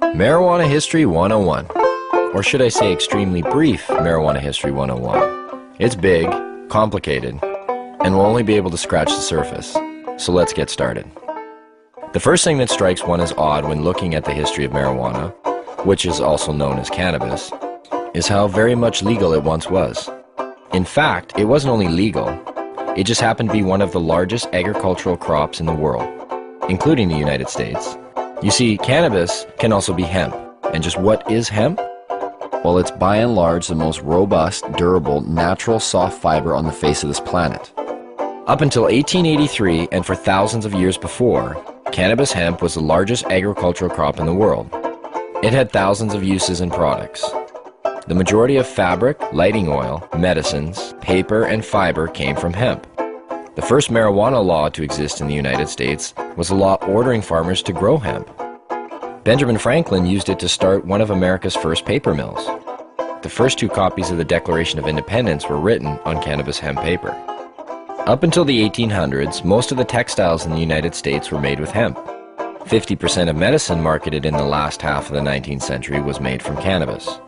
Marijuana History 101. Or should I say extremely brief Marijuana History 101. It's big, complicated, and we'll only be able to scratch the surface. So let's get started. The first thing that strikes one as odd when looking at the history of marijuana, which is also known as cannabis, is how very much legal it once was. In fact, it wasn't only legal, it just happened to be one of the largest agricultural crops in the world, including the United States. You see, cannabis can also be hemp. And just what is hemp? Well, it's by and large the most robust, durable, natural soft fiber on the face of this planet. Up until 1883, and for thousands of years before, cannabis hemp was the largest agricultural crop in the world. It had thousands of uses and products. The majority of fabric, lighting oil, medicines, paper, and fiber came from hemp. The first marijuana law to exist in the United States was a law ordering farmers to grow hemp. Benjamin Franklin used it to start one of America's first paper mills. The first two copies of the Declaration of Independence were written on cannabis hemp paper. Up until the 1800s, most of the textiles in the United States were made with hemp. 50% of medicine marketed in the last half of the 19th century was made from cannabis.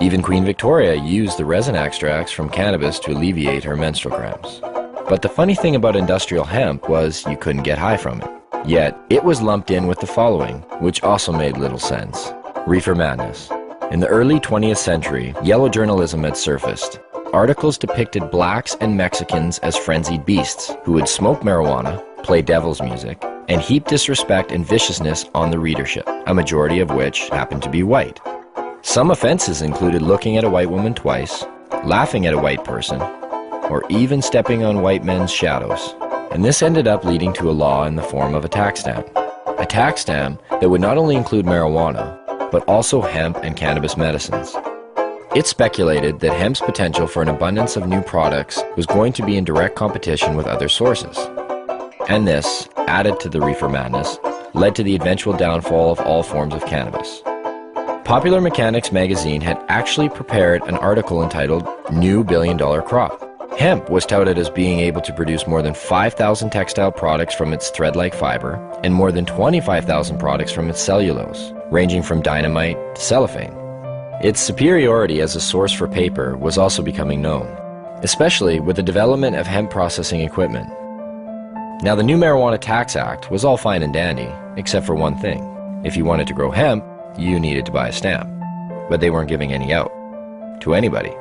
Even Queen Victoria used the resin extracts from cannabis to alleviate her menstrual cramps. But the funny thing about industrial hemp was you couldn't get high from it. Yet, it was lumped in with the following, which also made little sense. Reefer madness. In the early 20th century, yellow journalism had surfaced. Articles depicted blacks and Mexicans as frenzied beasts who would smoke marijuana, play devil's music, and heap disrespect and viciousness on the readership, a majority of which happened to be white. Some offenses included looking at a white woman twice, laughing at a white person, or even stepping on white men's shadows. And this ended up leading to a law in the form of a tax stamp. A tax stamp that would not only include marijuana, but also hemp and cannabis medicines. It's speculated that hemp's potential for an abundance of new products was going to be in direct competition with other sources. And this, added to the reefer madness, led to the eventual downfall of all forms of cannabis. Popular Mechanics magazine had actually prepared an article entitled New Billion-Dollar Crop. Hemp was touted as being able to produce more than 5,000 textile products from its thread-like fiber and more than 25,000 products from its cellulose, ranging from dynamite to cellophane. Its superiority as a source for paper was also becoming known, especially with the development of hemp processing equipment. Now, the new Marijuana Tax Act was all fine and dandy, except for one thing. If you wanted to grow hemp, you needed to buy a stamp, but they weren't giving any out to anybody.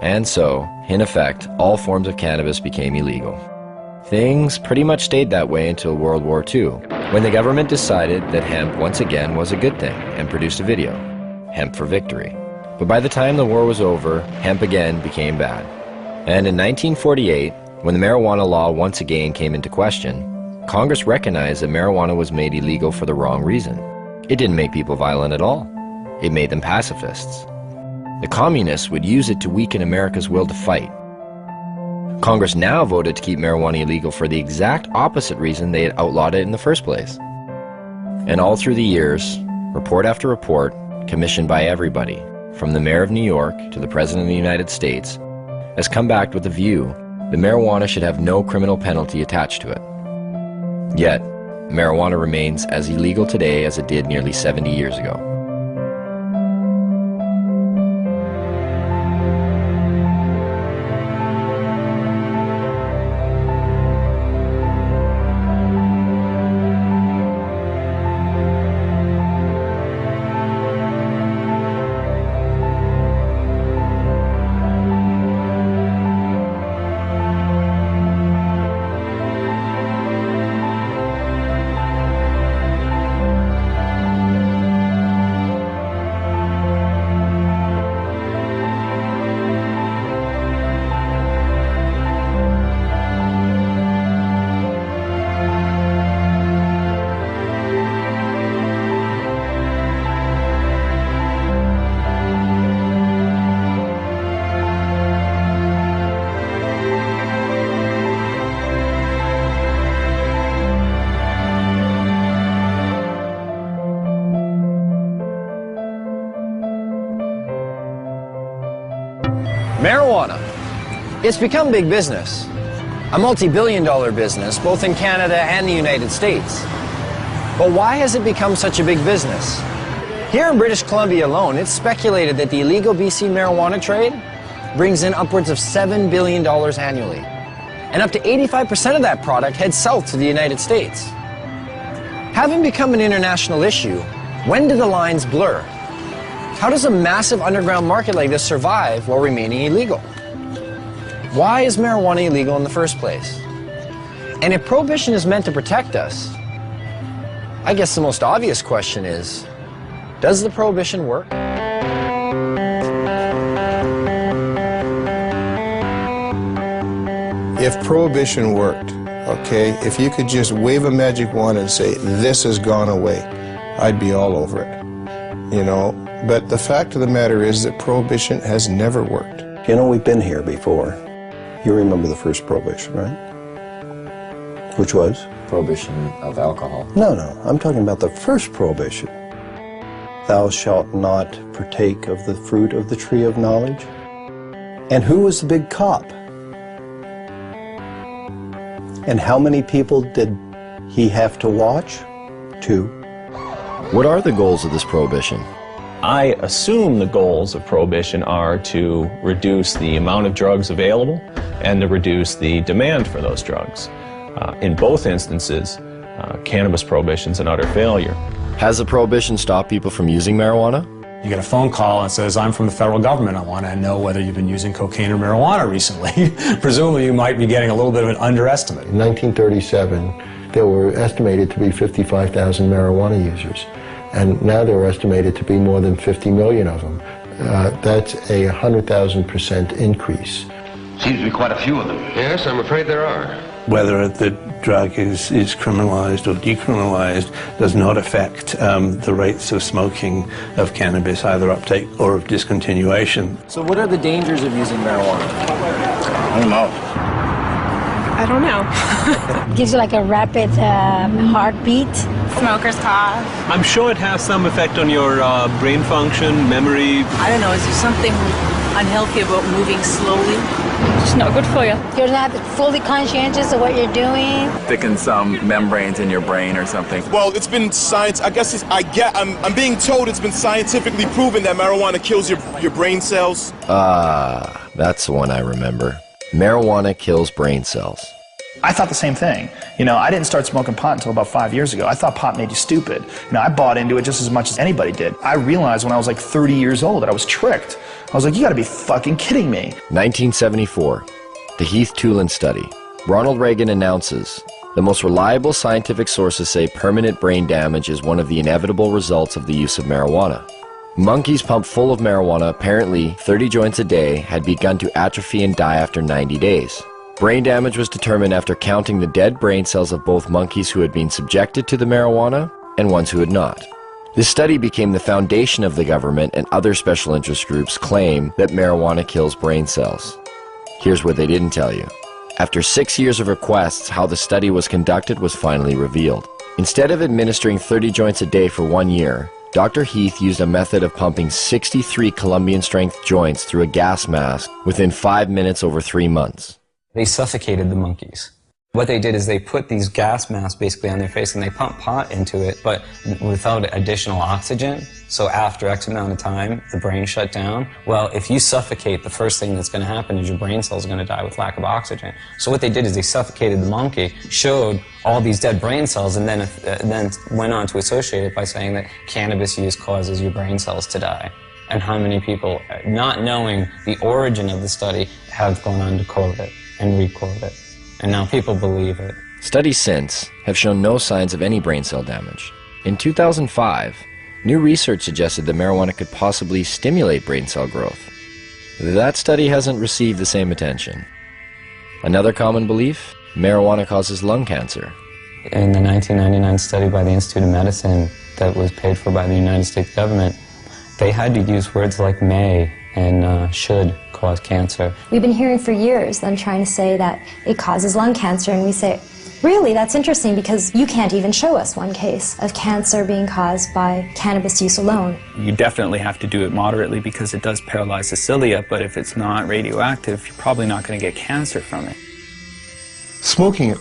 And so, in effect, all forms of cannabis became illegal. Things pretty much stayed that way until World War II, when the government decided that hemp once again was a good thing and produced a video, Hemp for Victory. But by the time the war was over, hemp again became bad. And in 1948, when the marijuana law once again came into question, Congress recognized that marijuana was made illegal for the wrong reason. It didn't make people violent at all. It made them pacifists. The communists would use it to weaken America's will to fight. Congress now voted to keep marijuana illegal for the exact opposite reason they had outlawed it in the first place. And all through the years, report after report, commissioned by everybody, from the mayor of New York to the president of the United States, has come back with the view that marijuana should have no criminal penalty attached to it. Yet, marijuana remains as illegal today as it did nearly 70 years ago. Marijuana. It's become big business. A multi-billion-dollar business, both in Canada and the United States. But why has it become such a big business? Here in British Columbia alone, it's speculated that the illegal BC marijuana trade brings in upwards of $7 billion annually. And up to 85% of that product heads south to the United States. Having become an international issue, when do the lines blur? How does a massive underground market like this survive while remaining illegal? Why is marijuana illegal in the first place? And if prohibition is meant to protect us, I guess the most obvious question is, does the prohibition work? If prohibition worked, okay, if you could just wave a magic wand and say, this has gone away, I'd be all over it, you know. But the fact of the matter is that prohibition has never worked. You know, we've been here before. You remember the first prohibition, right? Which was? Prohibition of alcohol. No, I'm talking about the first prohibition. Thou shalt not partake of the fruit of the tree of knowledge. And who was the big cop? And how many people did he have to watch? 2. What are the goals of this prohibition? I assume the goals of prohibition are to reduce the amount of drugs available and to reduce the demand for those drugs. In both instances, cannabis prohibition's an utter failure. Has the prohibition stopped people from using marijuana? You get a phone call and says, I'm from the federal government, I want to know whether you've been using cocaine or marijuana recently. Presumably you might be getting a little bit of an underestimate. In 1937, there were estimated to be 55,000 marijuana users, and now there are estimated to be more than 50 million of them. That's a 100,000% increase. Seems to be quite a few of them. Yes, I'm afraid there are. Whether the drug is criminalized or decriminalized does not affect the rates of smoking of cannabis, either uptake or of discontinuation. So what are the dangers of using marijuana? I don't know. I don't know. Gives you like a rapid heartbeat. Smoker's cough. I'm sure it has some effect on your brain function, memory. I don't know, is there something unhealthy about moving slowly? It's not good for you. You're not fully conscientious of what you're doing. Thicken some membranes in your brain or something. Well, it's been science. I guess I'm being told it's been scientifically proven that marijuana kills your brain cells. That's the one I remember. Marijuana kills brain cells. I thought the same thing. You know, I didn't start smoking pot until about 5 years ago. I thought pot made you stupid. You know, I bought into it just as much as anybody did. I realized when I was like 30 years old that I was tricked. I was like, you gotta be fucking kidding me. 1974, the Heath-Tulin study. Ronald Reagan announces, the most reliable scientific sources say permanent brain damage is one of the inevitable results of the use of marijuana. Monkeys pumped full of marijuana, apparently 30 joints a day, had begun to atrophy and die after 90 days. Brain damage was determined after counting the dead brain cells of both monkeys who had been subjected to the marijuana and ones who had not. This study became the foundation of the government, and other special interest groups claim that marijuana kills brain cells. Here's what they didn't tell you. After 6 years of requests, how the study was conducted was finally revealed. Instead of administering 30 joints a day for 1 year, Dr. Heath used a method of pumping 63 Colombian-strength joints through a gas mask within 5 minutes over 3 months. They suffocated the monkeys. What they did is they put these gas masks basically on their face and they pumped pot into it, but without additional oxygen. So after X amount of time, the brain shut down. Well, if you suffocate, the first thing that's going to happen is your brain cells are going to die with lack of oxygen. So what they did is they suffocated the monkey, showed all these dead brain cells, and then went on to associate it by saying that cannabis use causes your brain cells to die. And how many people, not knowing the origin of the study, have gone on to quote it and re-quote it. And now people believe it. Studies since have shown no signs of any brain cell damage. In 2005, new research suggested that marijuana could possibly stimulate brain cell growth. That study hasn't received the same attention. Another common belief, marijuana causes lung cancer. In the 1999 study by the Institute of Medicine that was paid for by the United States government, they had to use words like may and should cause cancer. We've been hearing for years them trying to say that it causes lung cancer, and we say, really, that's interesting because you can't even show us one case of cancer being caused by cannabis use alone. You definitely have to do it moderately because it does paralyze the cilia, but if it's not radioactive, you're probably not going to get cancer from it. Smoking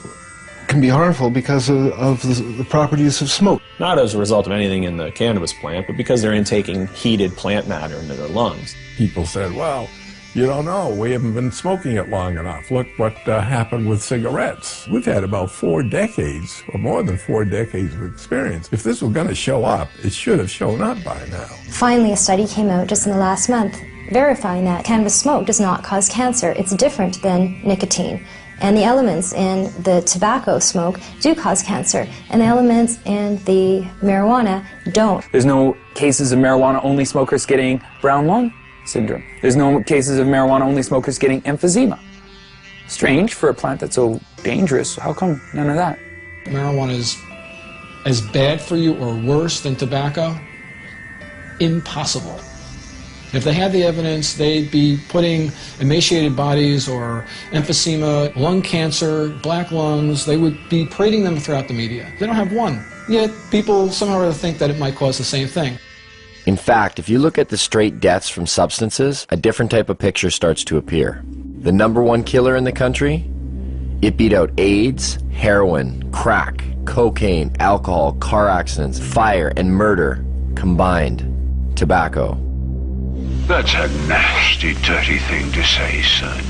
can be harmful because of the proper use of smoke. Not as a result of anything in the cannabis plant, but because they're intaking heated plant matter into their lungs. People said, well, you don't know, we haven't been smoking it long enough. Look what happened with cigarettes. We've had about 4 decades, or more than 4 decades of experience. If this was going to show up, it should have shown up by now. Finally, a study came out just in the last month verifying that cannabis smoke does not cause cancer. It's different than nicotine. And the elements in the tobacco smoke do cause cancer, and the elements in the marijuana don't. There's no cases of marijuana-only smokers getting brown lung syndrome. There's no cases of marijuana-only smokers getting emphysema. Strange for a plant that's so dangerous. How come none of that? Marijuana is as bad for you or worse than tobacco? Impossible. If they had the evidence, they'd be putting emaciated bodies or emphysema, lung cancer, black lungs, they would be parading them throughout the media. They don't have one. Yet people somehow or other think that it might cause the same thing. In fact, if you look at the straight deaths from substances, a different type of picture starts to appear. The #1 killer in the country? It beat out AIDS, heroin, crack, cocaine, alcohol, car accidents, fire, and murder combined. Tobacco. That's a nasty, dirty thing to say, son.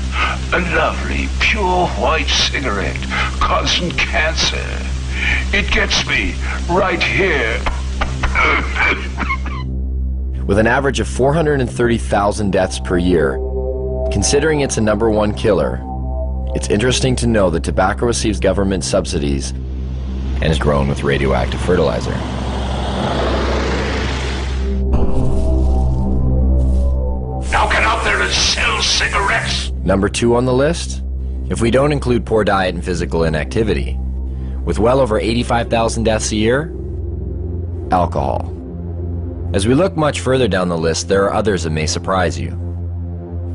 A lovely, pure white cigarette causing cancer. It gets me right here. With an average of 430,000 deaths per year, considering it's a #1 killer, it's interesting to know that tobacco receives government subsidies and is grown with radioactive fertilizer. Now get out there and sell cigarettes! #2 on the list? If we don't include poor diet and physical inactivity, with well over 85,000 deaths a year, alcohol. As we look much further down the list, there are others that may surprise you.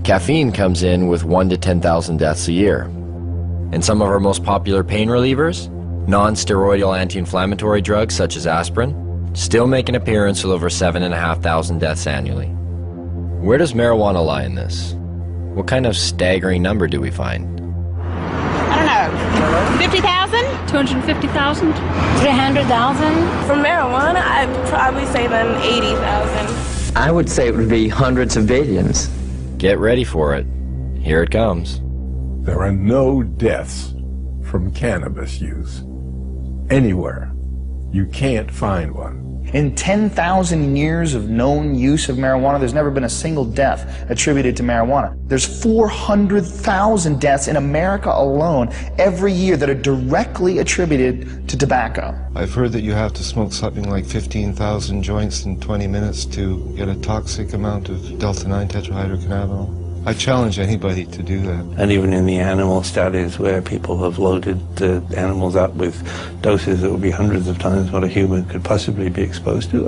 Caffeine comes in with 1 to 10,000 deaths a year. And some of our most popular pain relievers, non-steroidal anti-inflammatory drugs such as aspirin, still make an appearance with over 7,500 deaths annually. Where does marijuana lie in this? What kind of staggering number do we find? I don't know. 50,000? 250,000? 300,000? For marijuana, I'd probably say then 80,000. I would say it would be hundreds of billions. Get ready for it. Here it comes. There are no deaths from cannabis use anywhere. You can't find one. In 10,000 years of known use of marijuana, there's never been a single death attributed to marijuana. There's 400,000 deaths in America alone every year that are directly attributed to tobacco. I've heard that you have to smoke something like 15,000 joints in 20 minutes to get a toxic amount of delta-9 tetrahydrocannabinol. I challenge anybody to do that. And even in the animal studies where people have loaded the animals up with doses that would be hundreds of times what a human could possibly be exposed to,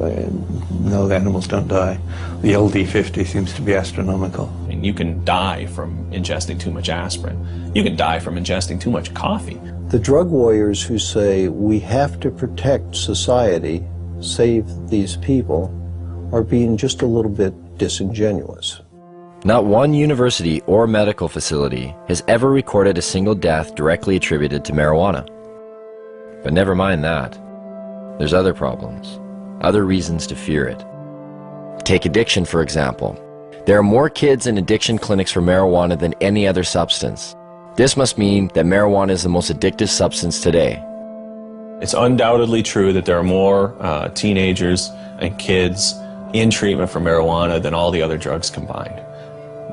no, the animals don't die. The LD50 seems to be astronomical. I mean, you can die from ingesting too much aspirin. You can die from ingesting too much coffee. The drug warriors who say we have to protect society, save these people, are being just a little bit disingenuous. Not one university or medical facility has ever recorded a single death directly attributed to marijuana. But never mind that. There's other problems, other reasons to fear it. Take addiction, for example. There are more kids in addiction clinics for marijuana than any other substance. This must mean that marijuana is the most addictive substance today. It's undoubtedly true that there are more teenagers and kids in treatment for marijuana than all the other drugs combined.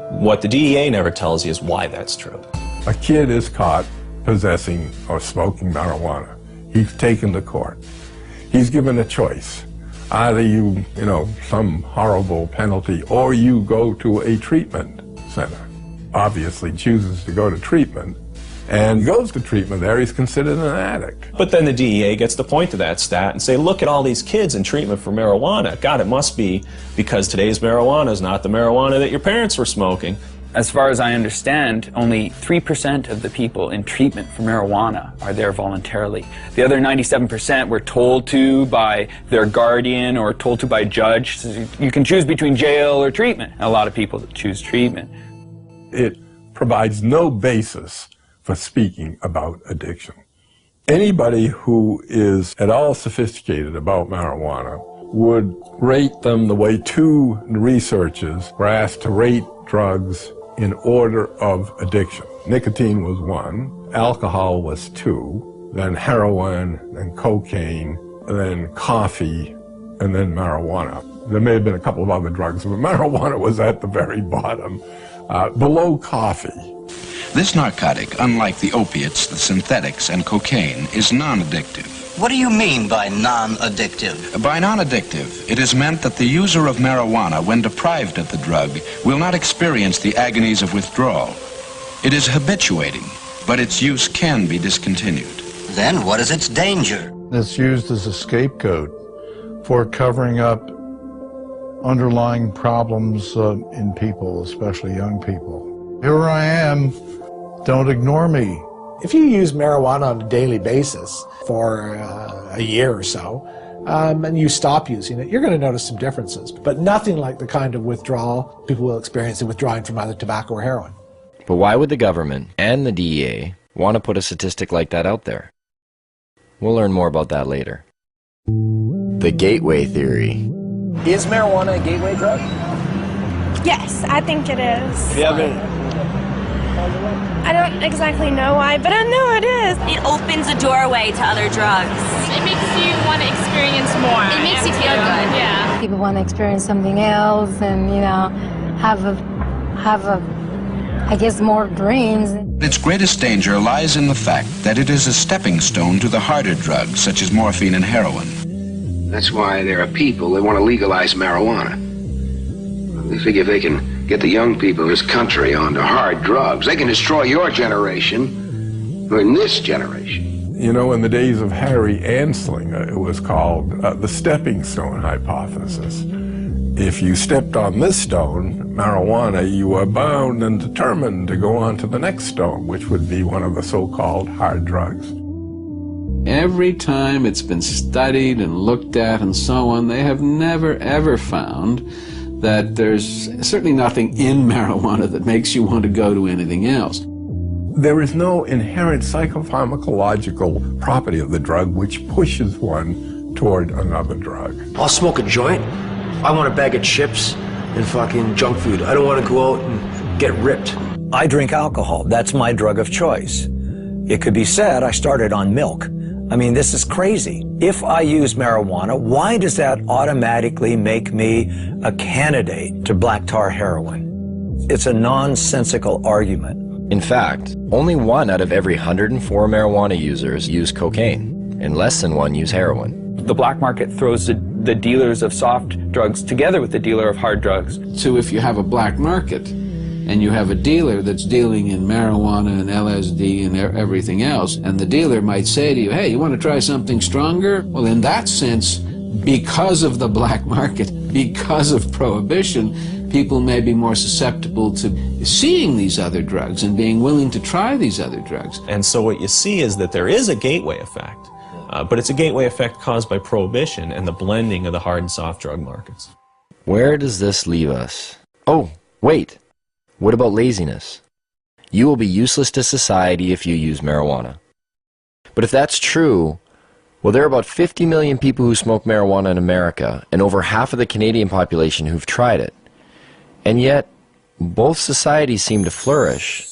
What the DEA never tells you is why that's true. A kid is caught possessing or smoking marijuana. He's taken to court. He's given a choice. Either you some horrible penalty, or you go to a treatment center. Obviously chooses to go to treatment, and goes to treatment there, he's considered an addict. But then the DEA gets to point to that stat and say, look at all these kids in treatment for marijuana. God, it must be because today's marijuana is not the marijuana that your parents were smoking. As far as I understand, only 3% of the people in treatment for marijuana are there voluntarily. The other 97% were told to by their guardian or told to by a judge. So you can choose between jail or treatment. A lot of people choose treatment. It provides no basis for speaking about addiction. Anybody who is at all sophisticated about marijuana would rate them the way two researchers were asked to rate drugs in order of addiction. Nicotine was 1, alcohol was 2, then heroin, then cocaine, then coffee, and then marijuana. There may have been a couple of other drugs, but marijuana was at the very bottom, below coffee. This narcotic, unlike the opiates, the synthetics, and cocaine, is non-addictive. What do you mean by non-addictive? By non-addictive, it is meant that the user of marijuana, when deprived of the drug, will not experience the agonies of withdrawal. It is habituating, but its use can be discontinued. Then what is its danger? It's used as a scapegoat for covering up underlying problems in people, especially young people. Here I am, don't ignore me. If you use marijuana on a daily basis for a year or so, and you stop using it, you're going to notice some differences, but nothing like the kind of withdrawal people will experience in withdrawing from either tobacco or heroin. But why would the government and the DEA want to put a statistic like that out there? We'll learn more about that later. The gateway theory. Is marijuana a gateway drug? Yes, I think it is. Do you have any? I don't exactly know why, but I know it is. It opens a doorway to other drugs. It makes you want to experience more. It makes you feel good. Yeah. People want to experience something else and, you know, have a, I guess, more dreams. Its greatest danger lies in the fact that it is a stepping stone to the harder drugs, such as morphine and heroin. That's why there are people that want to legalize marijuana. They figure if they can get the young people in this country onto hard drugs, they can destroy your generation, or in this generation. You know, in the days of Harry Anslinger, it was called the stepping stone hypothesis. If you stepped on this stone, marijuana, you were bound and determined to go on to the next stone, which would be one of the so-called hard drugs. Every time it's been studied and looked at and so on, they have never ever found that there's certainly nothing in marijuana that makes you want to go to anything else. There is no inherent psychopharmacological property of the drug which pushes one toward another drug. I'll smoke a joint. I want a bag of chips and fucking junk food. I don't want to go out and get ripped. I drink alcohol. That's my drug of choice. It could be said I started on milk. I mean, this is crazy. If I use marijuana, why does that automatically make me a candidate to black tar heroin? It's a nonsensical argument. In fact, only 1 out of every 104 marijuana users use cocaine, and less than 1 use heroin. The black market throws the dealers of soft drugs together with the dealer of hard drugs. So if you have a black market, and you have a dealer that's dealing in marijuana and LSD and everything else, and the dealer might say to you, hey, you want to try something stronger? Well, in that sense, because of the black market, because of prohibition, people may be more susceptible to seeing these other drugs and being willing to try these other drugs. And so what you see is that there is a gateway effect, but it's a gateway effect caused by prohibition and the blending of the hard and soft drug markets. Where does this leave us? Oh, wait. What about laziness? You will be useless to society if you use marijuana. But if that's true, well, there are about 50 million people who smoke marijuana in America, and over half of the Canadian population who've tried it. And yet, both societies seem to flourish.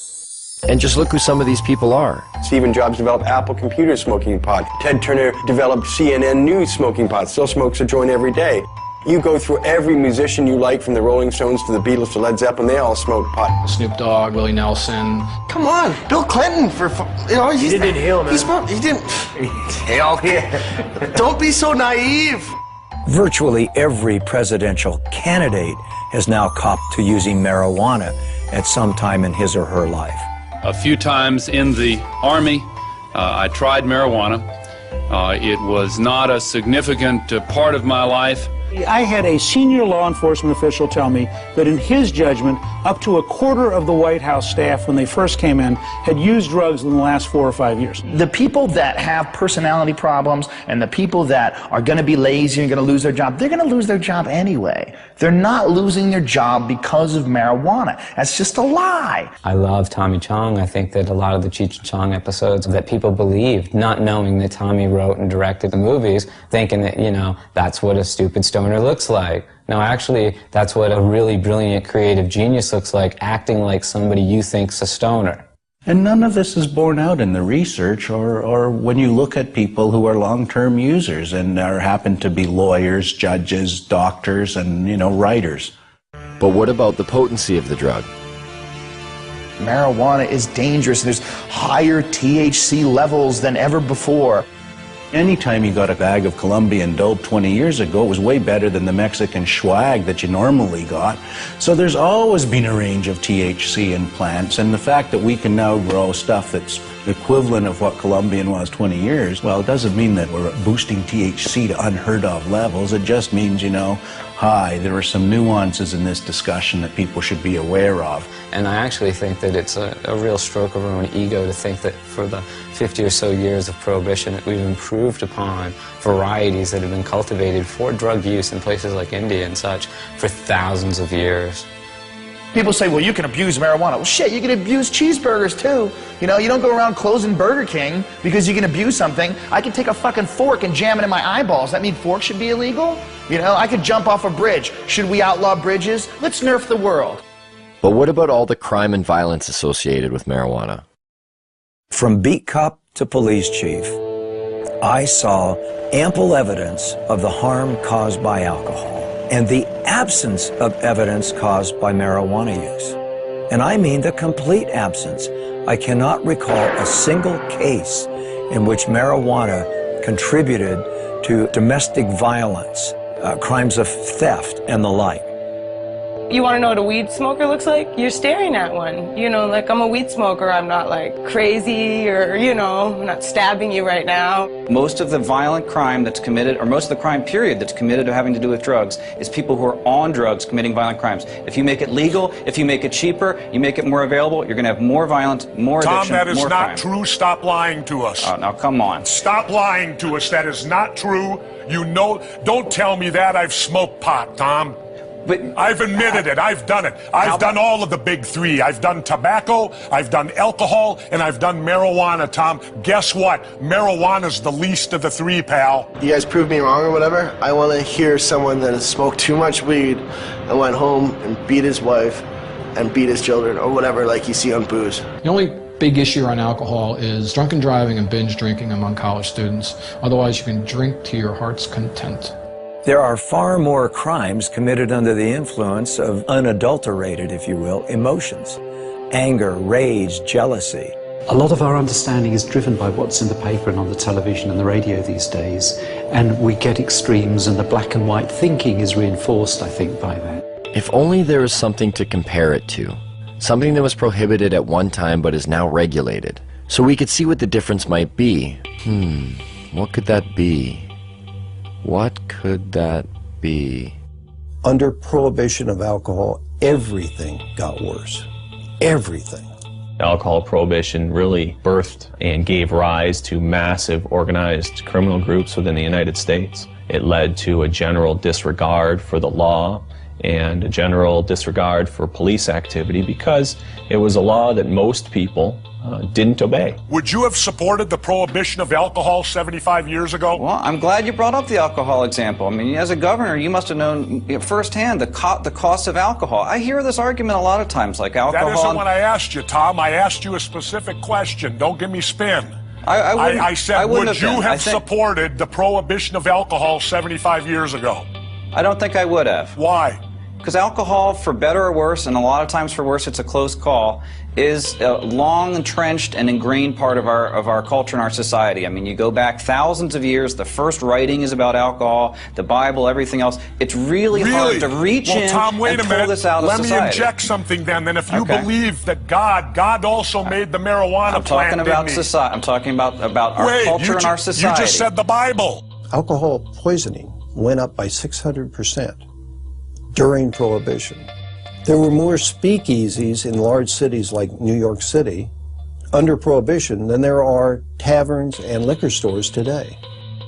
And just look who some of these people are. Stephen Jobs developed Apple Computer smoking pot. Ted Turner developed CNN News smoking pot. Still smokes a joint every day. You go through every musician you like, from the Rolling Stones to the Beatles to Led Zeppelin, they all smoke pot. Snoop Dogg, Willie Nelson. Come on, Bill Clinton, He didn't inhale, man. He didn't. Hell yeah. Don't be so naive. Virtually every presidential candidate has now copped to using marijuana at some time in his or her life. A few times in the Army, I tried marijuana. It was not a significant part of my life, I had a senior law enforcement official tell me that in his judgment, up to a quarter of the White House staff when they first came in had used drugs in the last 4 or 5 years. The people that have personality problems and the people that are going to be lazy and going to lose their job, they're going to lose their job anyway. They're not losing their job because of marijuana. That's just a lie. I love Tommy Chong. I think that a lot of the Cheech and Chong episodes that people believed, not knowing that Tommy wrote and directed the movies, thinking that, you know, that's what a stupid stoner looks like. No, actually, that's what a really brilliant creative genius looks like, acting like somebody you think's a stoner. And none of this is borne out in the research or when you look at people who are long-term users and happen to be lawyers, judges, doctors, and, you know, writers. But what about the potency of the drug? Marijuana is dangerous. There's higher THC levels than ever before. Anytime you got a bag of Colombian dope 20 years ago, it was way better than the Mexican swag that you normally got. So there's always been a range of THC in plants, and the fact that we can now grow stuff that's the equivalent of what Colombian was 20 years, well, it doesn't mean that we're boosting THC to unheard of levels. It just means, you know, hi, there are some nuances in this discussion that people should be aware of. And I actually think that it's a real stroke of our own ego to think that for the 50 or so years of Prohibition that we've improved upon varieties that have been cultivated for drug use in places like India and such for thousands of years. People say, well, you can abuse marijuana. Well, shit, you can abuse cheeseburgers, too. You know, you don't go around closing Burger King because you can abuse something. I can take a fucking fork and jam it in my eyeballs. That mean forks should be illegal? You know, I could jump off a bridge. Should we outlaw bridges? Let's nerf the world. But what about all the crime and violence associated with marijuana? From beat cop to police chief, I saw ample evidence of the harm caused by alcohol and the absence of evidence caused by marijuana use. And I mean the complete absence. I cannot recall a single case in which marijuana contributed to domestic violence, crimes of theft, and the like. You want to know what a weed smoker looks like? You're staring at one. You know, like, I'm a weed smoker. I'm not, like, crazy or, you know, I'm not stabbing you right now. Most of the violent crime that's committed, or most of the crime period that's committed having to do with drugs, is people who are on drugs committing violent crimes. If you make it legal, if you make it cheaper, you make it more available, you're going to have more violence, more addiction, Tom, that is more not crime. true. Stop lying to us. Oh, now come on. Stop lying to us. That is not true. You know, don't tell me that. I've smoked pot, Tom. But I've admitted it. I've done it. I've done all of the big three. I've done tobacco, I've done alcohol, and I've done marijuana, Tom. Guess what? Marijuana's the least of the three, pal. You guys prove me wrong or whatever. I want to hear someone that has smoked too much weed and went home and beat his wife and beat his children or whatever, like you see on booze. The only big issue on alcohol is drunken driving and binge drinking among college students. Otherwise, you can drink to your heart's content. There are far more crimes committed under the influence of unadulterated, if you will, emotions. Anger, rage, jealousy. A lot of our understanding is driven by what's in the paper and on the television and the radio these days, and we get extremes, and the black and white thinking is reinforced, I think, by that. If only there was something to compare it to. Something that was prohibited at one time but is now regulated. So we could see what the difference might be. What could that be? What could that be? Under prohibition of alcohol, everything got worse. Everything. Alcohol prohibition really birthed and gave rise to massive organized criminal groups within the United States. It led to a general disregard for the law and a general disregard for police activity because it was a law that most people didn't obey. Would you have supported the prohibition of alcohol 75 years ago? Well, I'm glad you brought up the alcohol example. I mean, as a governor, you must have known firsthand the cost of alcohol. I hear this argument a lot of times, like alcohol. That isn't what I asked you, Tom. I asked you a specific question. Don't give me spin. I said, would you have supported the prohibition of alcohol 75 years ago? I don't think I would have. Why? Because alcohol, for better or worse, and a lot of times for worse, it's a close call, is a long entrenched and ingrained part of our culture and our society. I mean, you go back thousands of years, the first writing is about alcohol, the Bible, everything else. It's really hard to reach in Tom, wait and a minute. pull this out of society. Let me inject something then. Then if you believe that God also made the marijuana plant, about society. I'm talking about our culture and our society. You just said the Bible. Alcohol poisoning went up by 600% during Prohibition. There were more speakeasies in large cities like New York City under Prohibition than there are taverns and liquor stores today.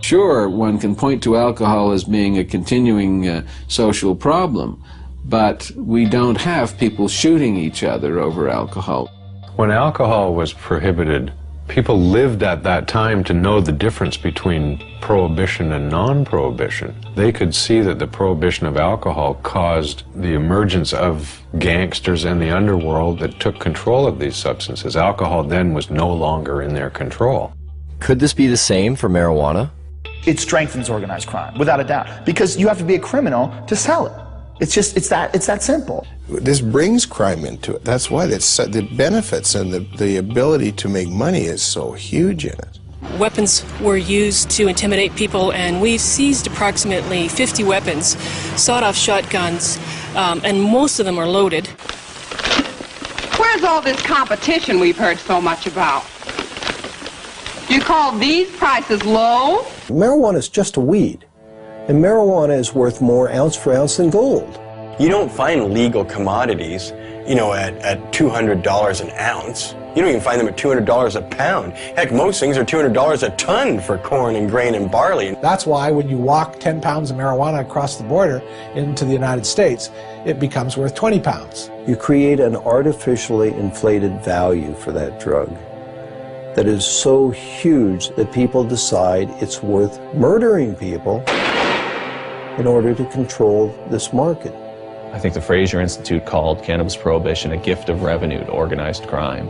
Sure, one can point to alcohol as being a continuing social problem, but we don't have people shooting each other over alcohol. When alcohol was prohibited, people lived at that time to know the difference between prohibition and non-prohibition. They could see that the prohibition of alcohol caused the emergence of gangsters and the underworld that took control of these substances. Alcohol then was no longer in their control. Could this be the same for marijuana? It strengthens organized crime, without a doubt, because you have to be a criminal to sell it. It's that simple. This brings crime into it. That's why the benefits and the ability to make money is so huge in it. Weapons were used to intimidate people, and we've seized approximately 50 weapons, sawed-off shotguns, and most of them are loaded. Where's all this competition we've heard so much about? You call these prices low? Marijuana is just a weed, and marijuana is worth more ounce for ounce than gold. You don't find legal commodities, you know, at $200 an ounce. You don't even find them at $200 a pound. Heck, most things are $200 a ton for corn and grain and barley. That's why when you walk 10 pounds of marijuana across the border into the United States, it becomes worth 20 pounds. You create an artificially inflated value for that drug that is so huge that people decide it's worth murdering people in order to control this market. I think the Fraser Institute called cannabis prohibition a gift of revenue to organized crime.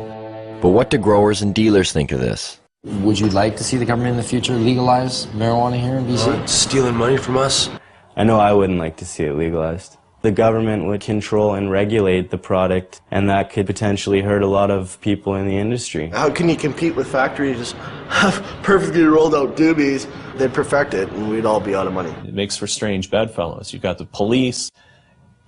But what do growers and dealers think of this? Would you like to see the government in the future legalize marijuana here in BC? Stealing money from us? I know I wouldn't like to see it legalized. The government would control and regulate the product, and that could potentially hurt a lot of people in the industry. How can you compete with factories just have perfectly rolled out doobies? They'd perfect it, and we'd all be out of money. It makes for strange bedfellows. You've got the police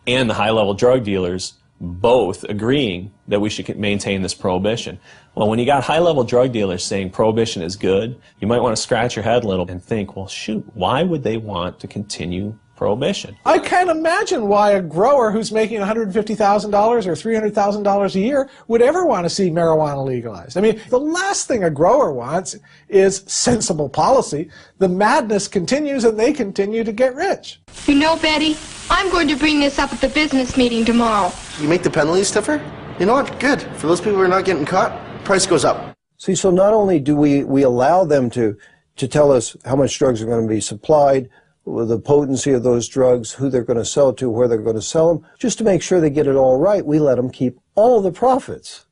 and the high-level drug dealers both agreeing that we should maintain this prohibition. Well, when you got high-level drug dealers saying prohibition is good, you might want to scratch your head a little and think, well, shoot, why would they want to continue prohibition? I can't imagine why a grower who's making $150,000 or $300,000 a year would ever want to see marijuana legalized. I mean, the last thing a grower wants is sensible policy. The madness continues and they continue to get rich. You know, Betty, I'm going to bring this up at the business meeting tomorrow. You make the penalties stiffer? You know what? Good. For those people who are not getting caught, price goes up. See, so not only do we allow them to tell us how much drugs are going to be supplied, the potency of those drugs, who they're going to sell to, where they're going to sell them, just to make sure they get it all right, we let them keep all the profits.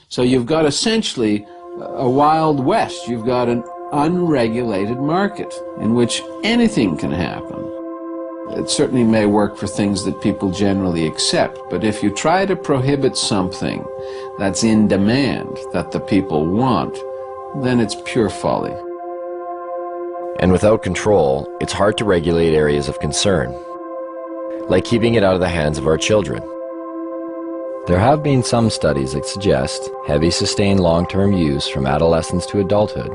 So you've got essentially a Wild West. You've got an unregulated market in which anything can happen. It certainly may work for things that people generally accept, but if you try to prohibit something that's in demand, that the people want, then it's pure folly. And without control, it's hard to regulate areas of concern, like keeping it out of the hands of our children. There have been some studies that suggest heavy sustained long-term use from adolescence to adulthood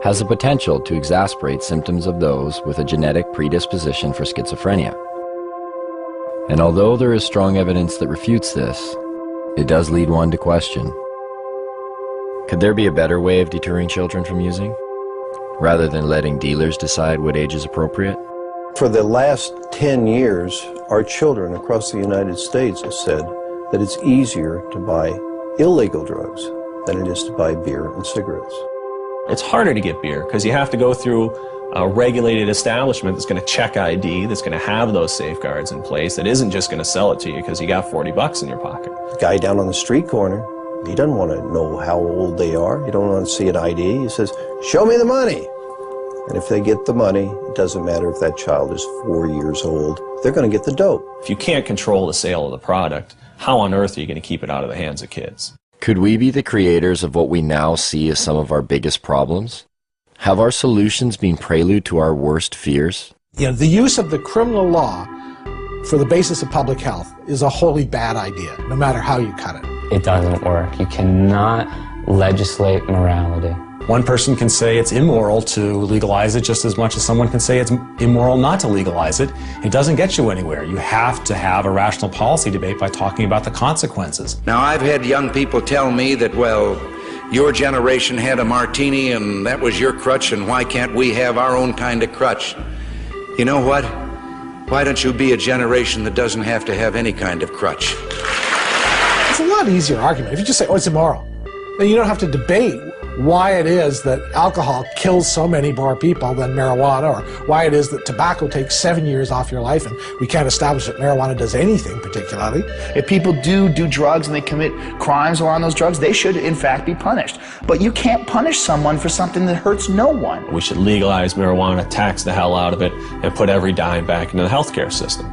has the potential to exacerbate symptoms of those with a genetic predisposition for schizophrenia. And although there is strong evidence that refutes this, it does lead one to question, could there be a better way of deterring children from using, rather than letting dealers decide what age is appropriate? For the last 10 years, our children across the United States have said that it's easier to buy illegal drugs than it is to buy beer and cigarettes. It's harder to get beer because you have to go through a regulated establishment that's going to check ID, that's going to have those safeguards in place, that isn't just going to sell it to you because you got 40 bucks in your pocket. The guy down on the street corner, he doesn't want to know how old they are. He don't want to see an ID. He says, show me the money. And if they get the money, it doesn't matter if that child is 4 years old. They're going to get the dope. If you can't control the sale of the product, how on earth are you going to keep it out of the hands of kids? Could we be the creators of what we now see as some of our biggest problems? Have our solutions been prelude to our worst fears? You know, the use of the criminal law for the basis of public health is a wholly bad idea, no matter how you cut it. It doesn't work. You cannot legislate morality. One person can say it's immoral to legalize it just as much as someone can say it's immoral not to legalize it. It doesn't get you anywhere. You have to have a rational policy debate by talking about the consequences. Now, I've had young people tell me that, well, your generation had a martini and that was your crutch, and why can't we have our own kind of crutch? You know what? Why don't you be a generation that doesn't have to have any kind of crutch? It's a lot easier argument. If you just say, oh, it's immoral, then you don't have to debate why it is that alcohol kills so many more people than marijuana, or why it is that tobacco takes 7 years off your life and we can't establish that marijuana does anything particularly. If people do drugs and they commit crimes while on those drugs, they should in fact be punished. But you can't punish someone for something that hurts no one. We should legalize marijuana, tax the hell out of it, and put every dime back into the healthcare system.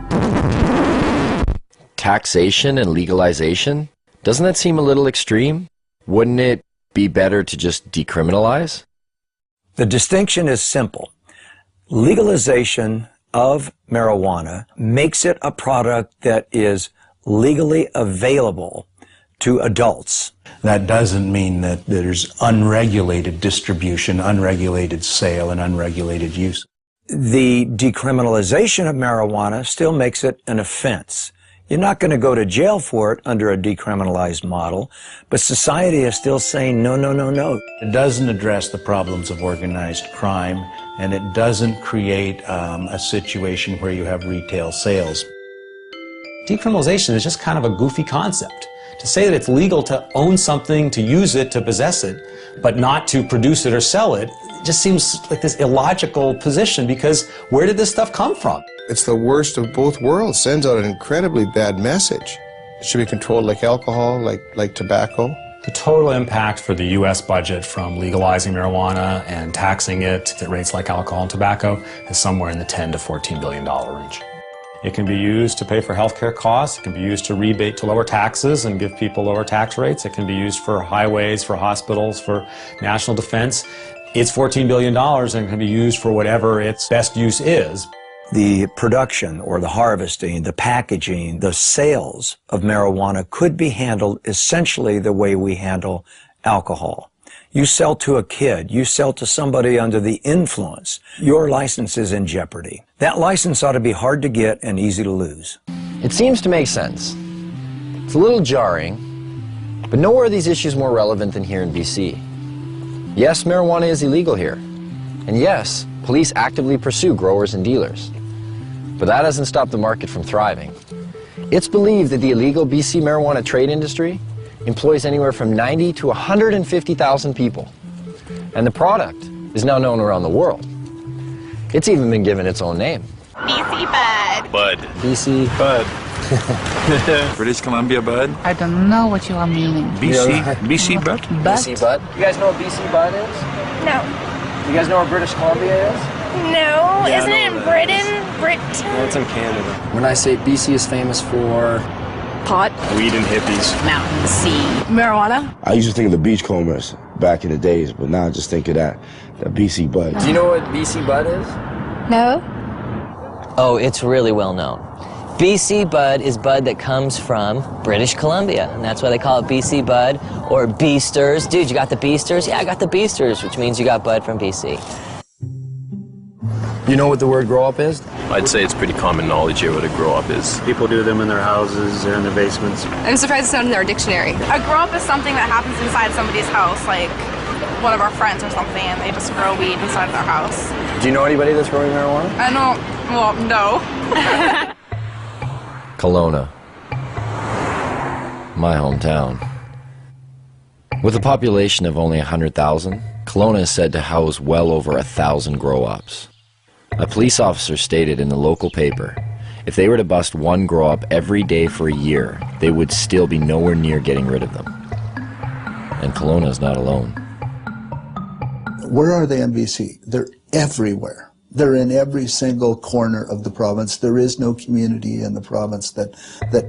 Taxation and legalization? Doesn't that seem a little extreme? Wouldn't it be better to just decriminalize? The distinction is simple. Legalization of marijuana makes it a product that is legally available to adults. That doesn't mean that there's unregulated distribution, unregulated sale, and unregulated use. The decriminalization of marijuana still makes it an offense. You're not going to go to jail for it under a decriminalized model, but society is still saying no, no, no, no. It doesn't address the problems of organized crime, and it doesn't create a situation where you have retail sales. Decriminalization is just kind of a goofy concept. To say that it's legal to own something, to use it, to possess it, but not to produce it or sell it, just seems like this illogical position, because where did this stuff come from? It's the worst of both worlds. Sends out an incredibly bad message. It should be controlled like alcohol, like tobacco. The total impact for the U.S. budget from legalizing marijuana and taxing it at rates like alcohol and tobacco is somewhere in the $10 to $14 billion range. It can be used to pay for healthcare costs. It can be used to rebate to lower taxes and give people lower tax rates. It can be used for highways, for hospitals, for national defense. It's $14 billion and can be used for whatever its best use is. The production or the harvesting, the packaging, the sales of marijuana could be handled essentially the way we handle alcohol. You sell to a kid, you sell to somebody under the influence, your license is in jeopardy. That license ought to be hard to get and easy to lose. It seems to make sense. It's a little jarring, but nowhere are these issues more relevant than here in BC. Yes, marijuana is illegal here. And yes, police actively pursue growers and dealers. But that doesn't stop the market from thriving. It's believed that the illegal BC marijuana trade industry employs anywhere from 90 to 150,000 people. And the product is now known around the world. It's even been given its own name. BC Bud. Bud. BC Bud. British Columbia Bud. I don't know what you are meaning. BC Bud? BC Bud. You guys know what BC Bud is? No. You guys know where British Columbia is? No. Yeah, Isn't it in Britain? No, it's in Canada. When I say BC is famous for pot, weed and hippies, mountain, sea, marijuana. I used to think of the beachcombers back in the days, but now I just think of that BC Bud. Do you know what BC Bud is? No. Oh, it's really well known. BC Bud is bud that comes from British Columbia, and that's why they call it BC Bud or Beasters. Dude, you got the Beasters? Yeah, I got the Beasters, which means you got bud from BC. You know what the word grow up is? I'd say it's pretty common knowledge here what a grow up is. People do them in their houses or in their basements. I'm surprised it's not in their dictionary. A grow up is something that happens inside somebody's house, like one of our friends or something, and they just grow weed inside their house. Do you know anybody that's growing marijuana? I don't, well, no. Kelowna, my hometown. With a population of only 100,000, Kelowna is said to house well over 1,000 grow-ups. A police officer stated in the local paper, if they were to bust one grow-up every day for a year, they would still be nowhere near getting rid of them. And Kelowna is not alone. Where are they in BC? They're everywhere. They're in every single corner of the province. There is no community in the province that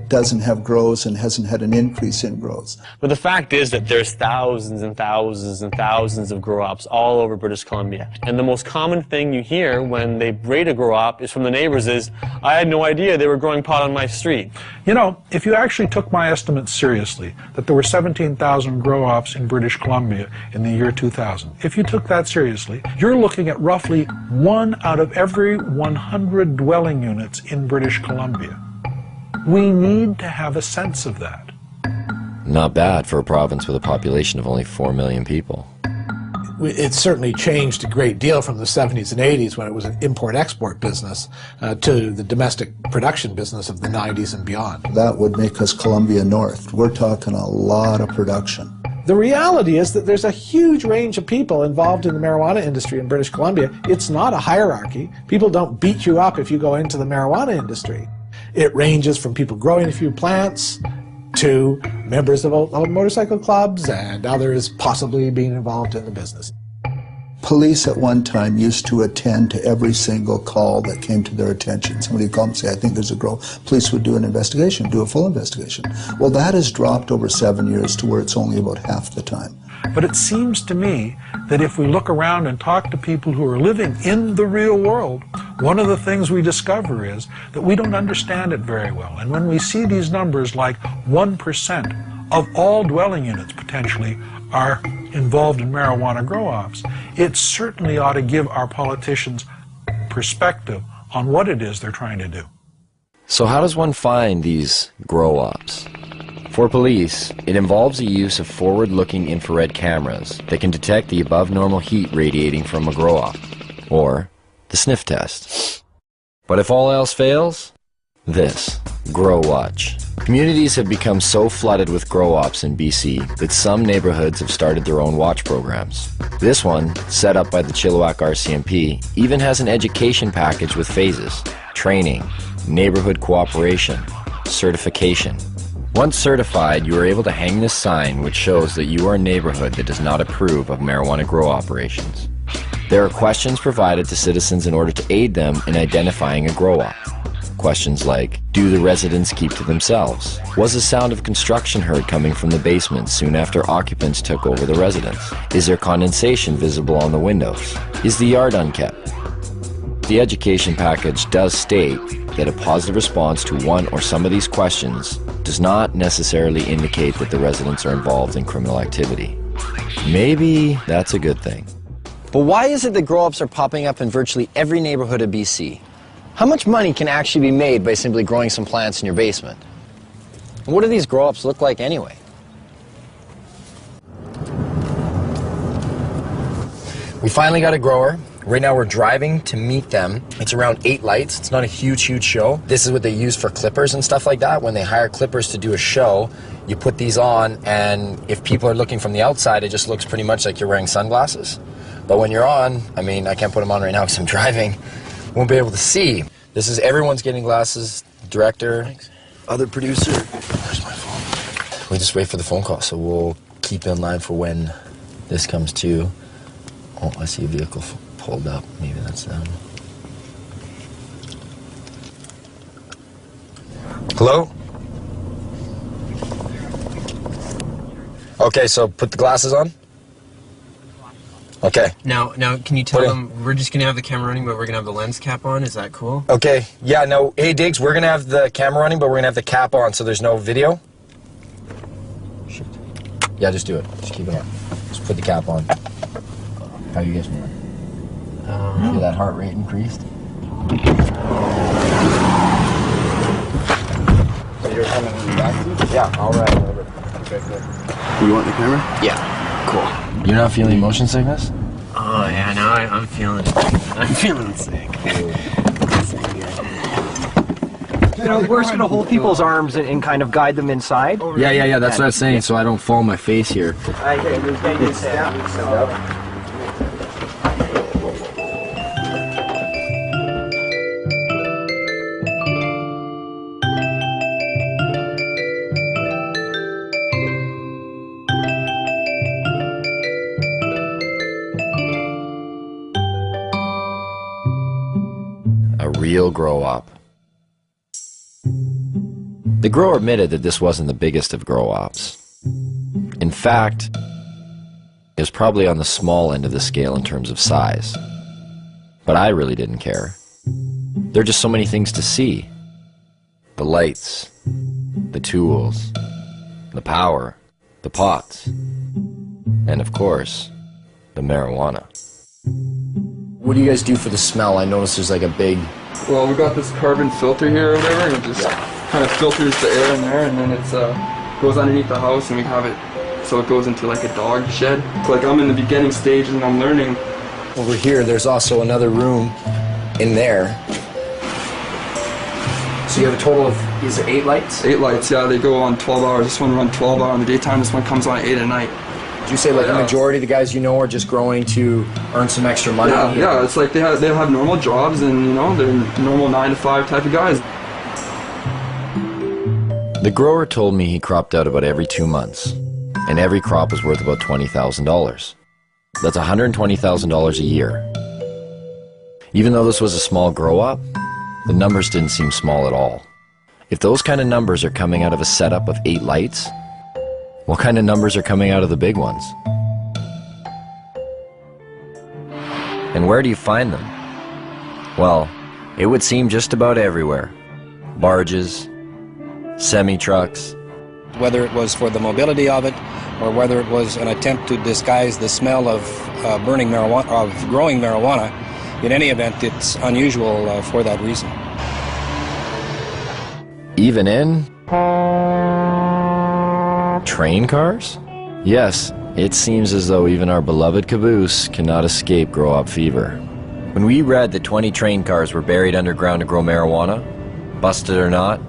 doesn't have grows and hasn't had an increase in grows. But the fact is that there's thousands and thousands and thousands of grow-ops all over British Columbia. And the most common thing you hear when they raid a grow-op is from the neighbors is, I had no idea they were growing pot on my street. You know, if you actually took my estimates seriously, that there were 17,000 grow-ops in British Columbia in the year 2000, if you took that seriously, you're looking at roughly 1 out of every 100 dwelling units in British Columbia. We need to have a sense of that. Not bad for a province with a population of only 4 million people. It's certainly changed a great deal from the 70s and 80s when it was an import-export business to the domestic production business of the 90s and beyond. That would make us Columbia North. We're talking a lot of production. The reality is that there's a huge range of people involved in the marijuana industry in British Columbia. It's not a hierarchy. People don't beat you up if you go into the marijuana industry. It ranges from people growing a few plants to members of motorcycle clubs and others possibly being involved in the business. Police at one time used to attend to every single call that came to their attention. Somebody would call and say, I think there's a grow. Police would do an investigation, do a full investigation. Well, that has dropped over 7 years to where it's only about half the time. But it seems to me that if we look around and talk to people who are living in the real world, one of the things we discover is that we don't understand it very well. And when we see these numbers like 1% of all dwelling units potentially are involved in marijuana grow-ops, it certainly ought to give our politicians perspective on what it is they're trying to do. So how does one find these grow-ops? For police, it involves the use of forward-looking infrared cameras that can detect the above-normal heat radiating from a grow-op, or the sniff test. But if all else fails, this, Grow Watch. Communities have become so flooded with grow-ops in BC that some neighborhoods have started their own watch programs. This one, set up by the Chilliwack RCMP, even has an education package with phases: training, neighborhood cooperation, certification. Once certified, you are able to hang this sign which shows that you are a neighborhood that does not approve of marijuana grow operations. There are questions provided to citizens in order to aid them in identifying a grow-op. Questions like, do the residents keep to themselves? Was the sound of construction heard coming from the basement soon after occupants took over the residence? Is there condensation visible on the windows? Is the yard unkept? The education package does state that a positive response to one or some of these questions does not necessarily indicate that the residents are involved in criminal activity. Maybe that's a good thing. But why is it that grow-ops are popping up in virtually every neighborhood of BC? How much money can actually be made by simply growing some plants in your basement? And what do these grow-ops look like anyway? We finally got a grower. Right now we're driving to meet them. It's around 8 lights. It's not a huge show. This is what they use for clippers and stuff like that. When they hire clippers to do a show, you put these on, and if people are looking from the outside, it just looks pretty much like you're wearing sunglasses. But when you're on, I mean, I can't put them on right now because I'm driving. Won't be able to see. This is everyone's getting glasses. Director, thanks. Other producer. Where's my phone? We just wait for the phone call, so we'll keep in line for when this comes to. Oh, I see a vehicle pulled up. Maybe that's them. Hello? Okay, so put the glasses on. Okay. Now, can you tell them we're just gonna have the camera running, but we're gonna have the lens cap on? Is that cool? Okay. Yeah. No. Hey, Diggs, we're gonna have the camera running, but we're gonna have the cap on, so there's no video. Shoot. Yeah, just do it. Just keep it on. Just put the cap on. How you guys feeling? Feel that heart rate increased? So you're coming in the back? Yeah. All right. Over. Okay. Good. You want the camera? Yeah. Cool. You're not feeling motion sickness? Oh yeah, now I'm feeling it. I'm feeling sick. You know, we're just gonna hold people's arms and kind of guide them inside. Yeah. That's what I was saying, so I don't fall on my face here. Real grow-op. The grower admitted that this wasn't the biggest of grow-ops. In fact, it was probably on the small end of the scale in terms of size. But I really didn't care. There are just so many things to see. The lights, the tools, the power, the pots, and of course, the marijuana. What do you guys do for the smell? I noticed there's like a big... Well, we got this carbon filter here or whatever, and it just kind of filters the air in there, and then it goes underneath the house, and we have it so it goes into like a dog shed. It's like I'm in the beginning stage and I'm learning. Over here, there's also another room in there. So you have a total of, is there 8 lights? 8 lights, yeah, they go on 12 hours. This one runs 12 hours in the daytime, this one comes on 8 at night. Did you say like the majority of the guys you know are just growing to earn some extra money? Yeah, it's like they have normal jobs and, you know, they're normal 9 to 5 type of guys. The grower told me he cropped out about every 2 months, and every crop was worth about $20,000. That's $120,000 a year. Even though this was a small grow-up, the numbers didn't seem small at all. If those kind of numbers are coming out of a setup of 8 lights, what kind of numbers are coming out of the big ones? And where do you find them? Well, it would seem just about everywhere. Barges, semi-trucks. Whether it was for the mobility of it, or whether it was an attempt to disguise the smell of burning marijuana, of growing marijuana, in any event, it's unusual for that reason. Even in train cars? Yes, it seems as though even our beloved caboose cannot escape grow-up fever. When we read that 20 train cars were buried underground to grow marijuana, busted or not,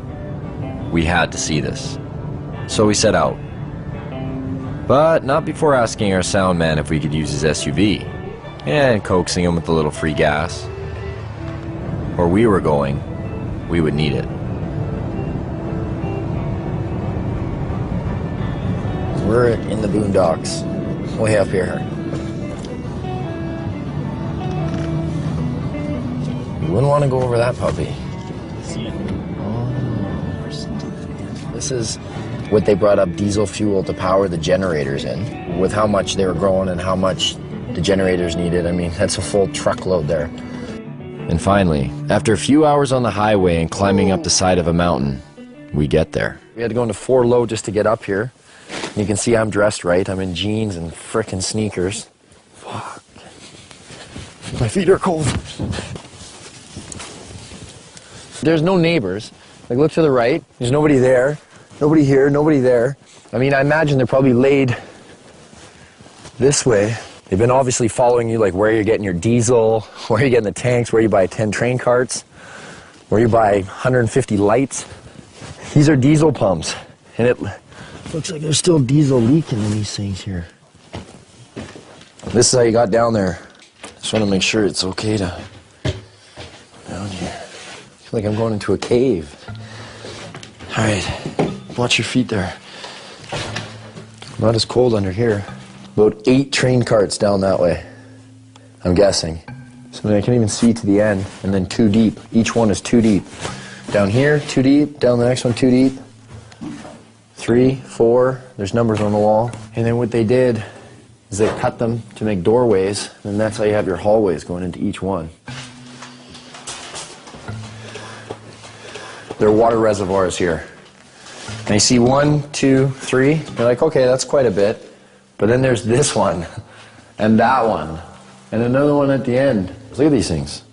we had to see this. So we set out. But not before asking our sound man if we could use his SUV, and coaxing him with a little free gas. Where we were going, we would need it. We're in the boondocks, way up here. You wouldn't want to go over that puppy. This is what they brought up diesel fuel to power the generators in. With how much they were growing and how much the generators needed, I mean, that's a full truckload there. And finally, after a few hours on the highway and climbing up the side of a mountain, we get there. We had to go into 4 low just to get up here. You can see I'm dressed right. I'm in jeans and frickin' sneakers. Fuck. My feet are cold. There's no neighbors. Like, look to the right. There's nobody there. Nobody here, nobody there. I mean, I imagine they're probably laid this way. They've been obviously following you, like where you're getting your diesel, where you're getting the tanks, where you buy 10 train carts, where you buy 150 lights. These are diesel pumps, and it looks like there's still diesel leaking in these things here. This is how you got down there. Just want to make sure it's okay to down here. I feel like I'm going into a cave. All right, watch your feet there. Not as cold under here. About 8 train carts down that way, I'm guessing. So I can even see to the end, and then 2 deep. Each one is 2 deep. Down here, 2 deep. Down the next one, 2 deep. 3, 4, there's numbers on the wall. And then what they did is they cut them to make doorways, and that's how you have your hallways going into each one. There are water reservoirs here. And you see 1, 2, 3, you're like, okay, that's quite a bit. But then there's this one, and that one, and another one at the end. Look at these things.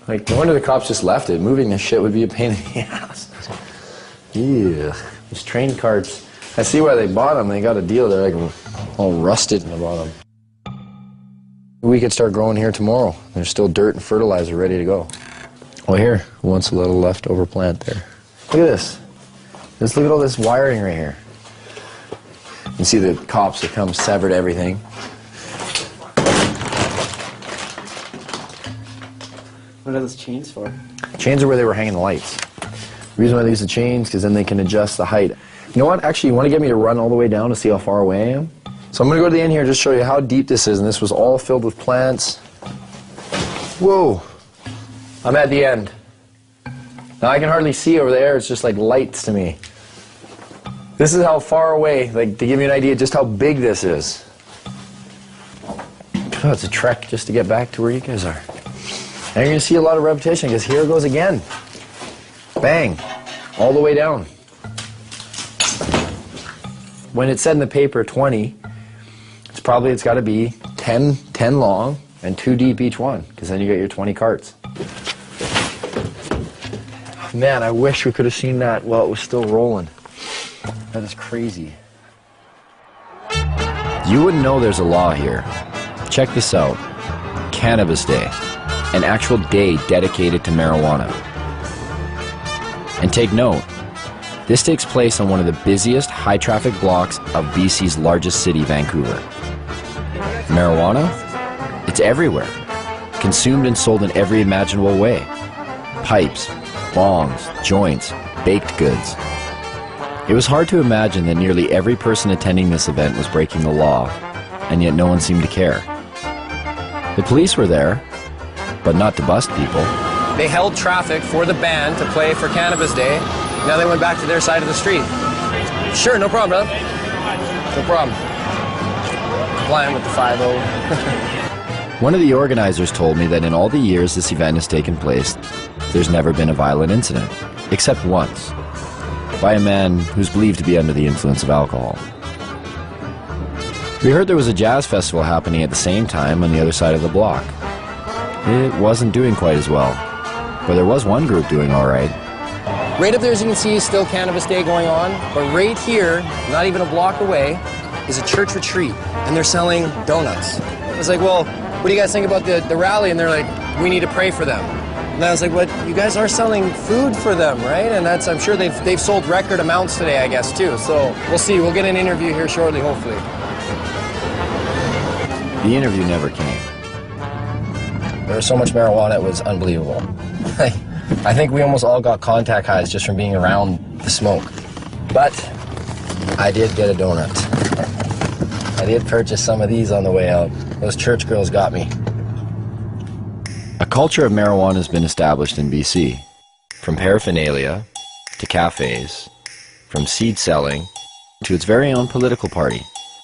Like, no wonder the cops just left it. Moving this shit would be a pain in the ass. Yeah, these train carts. I see why they bought them. They got a deal. They're like all rusted in the bottom. We could start growing here tomorrow. There's still dirt and fertilizer ready to go. Oh, here, once a little leftover plant there. Look at this. Just look at all this wiring right here. You see the cops have come, severed everything. What are those chains for? Chains are where they were hanging the lights. The reason why they use the chains, because then they can adjust the height. You know what? Actually, you want to get me to run all the way down to see how far away I am? So I'm going to go to the end here and just show you how deep this is. And this was all filled with plants. Whoa. I'm at the end. Now I can hardly see over there. It's just like lights to me. This is how far away, like to give you an idea just how big this is. Oh, it's a trek just to get back to where you guys are. And you're going to see a lot of repetition because here it goes again. Bang. all the way down. When it said in the paper 20, it's got to be 10 long and 2 deep each one, because then you get your 20 carts. Man, I wish we could have seen that while it was still rolling. That is crazy. You wouldn't know there's a law here. Check this out. Cannabis Day. An actual day dedicated to marijuana. And take note, this takes place on one of the busiest high-traffic blocks of BC's largest city, Vancouver. Marijuana? It's everywhere. Consumed and sold in every imaginable way. Pipes, bongs, joints, baked goods. It was hard to imagine that nearly every person attending this event was breaking the law, and yet no one seemed to care. The police were there, but not to bust people. They held traffic for the band to play for Cannabis Day. Now they went back to their side of the street. Sure, no problem, brother. No problem. Complying with the 5-0. One of the organizers told me that in all the years this event has taken place, there's never been a violent incident, except once, by a man who's believed to be under the influence of alcohol. We heard there was a jazz festival happening at the same time on the other side of the block. It wasn't doing quite as well, but there was one group doing all right. Right up there, as you can see, is still Cannabis Day going on, but right here, not even a block away, is a church retreat, and they're selling donuts. I was like, well, what do you guys think about the rally? And they're like, we need to pray for them. And I was like, what? You guys are selling food for them, right? And that's, I'm sure they've sold record amounts today, I guess, too. So we'll see. We'll get an interview here shortly, hopefully. The interview never came. There was so much marijuana, it was unbelievable. I think we almost all got contact highs just from being around the smoke. But I did get a donut. I did purchase some of these on the way out. Those church girls got me. A culture of marijuana has been established in BC. From paraphernalia to cafes, from seed selling to its very own political party,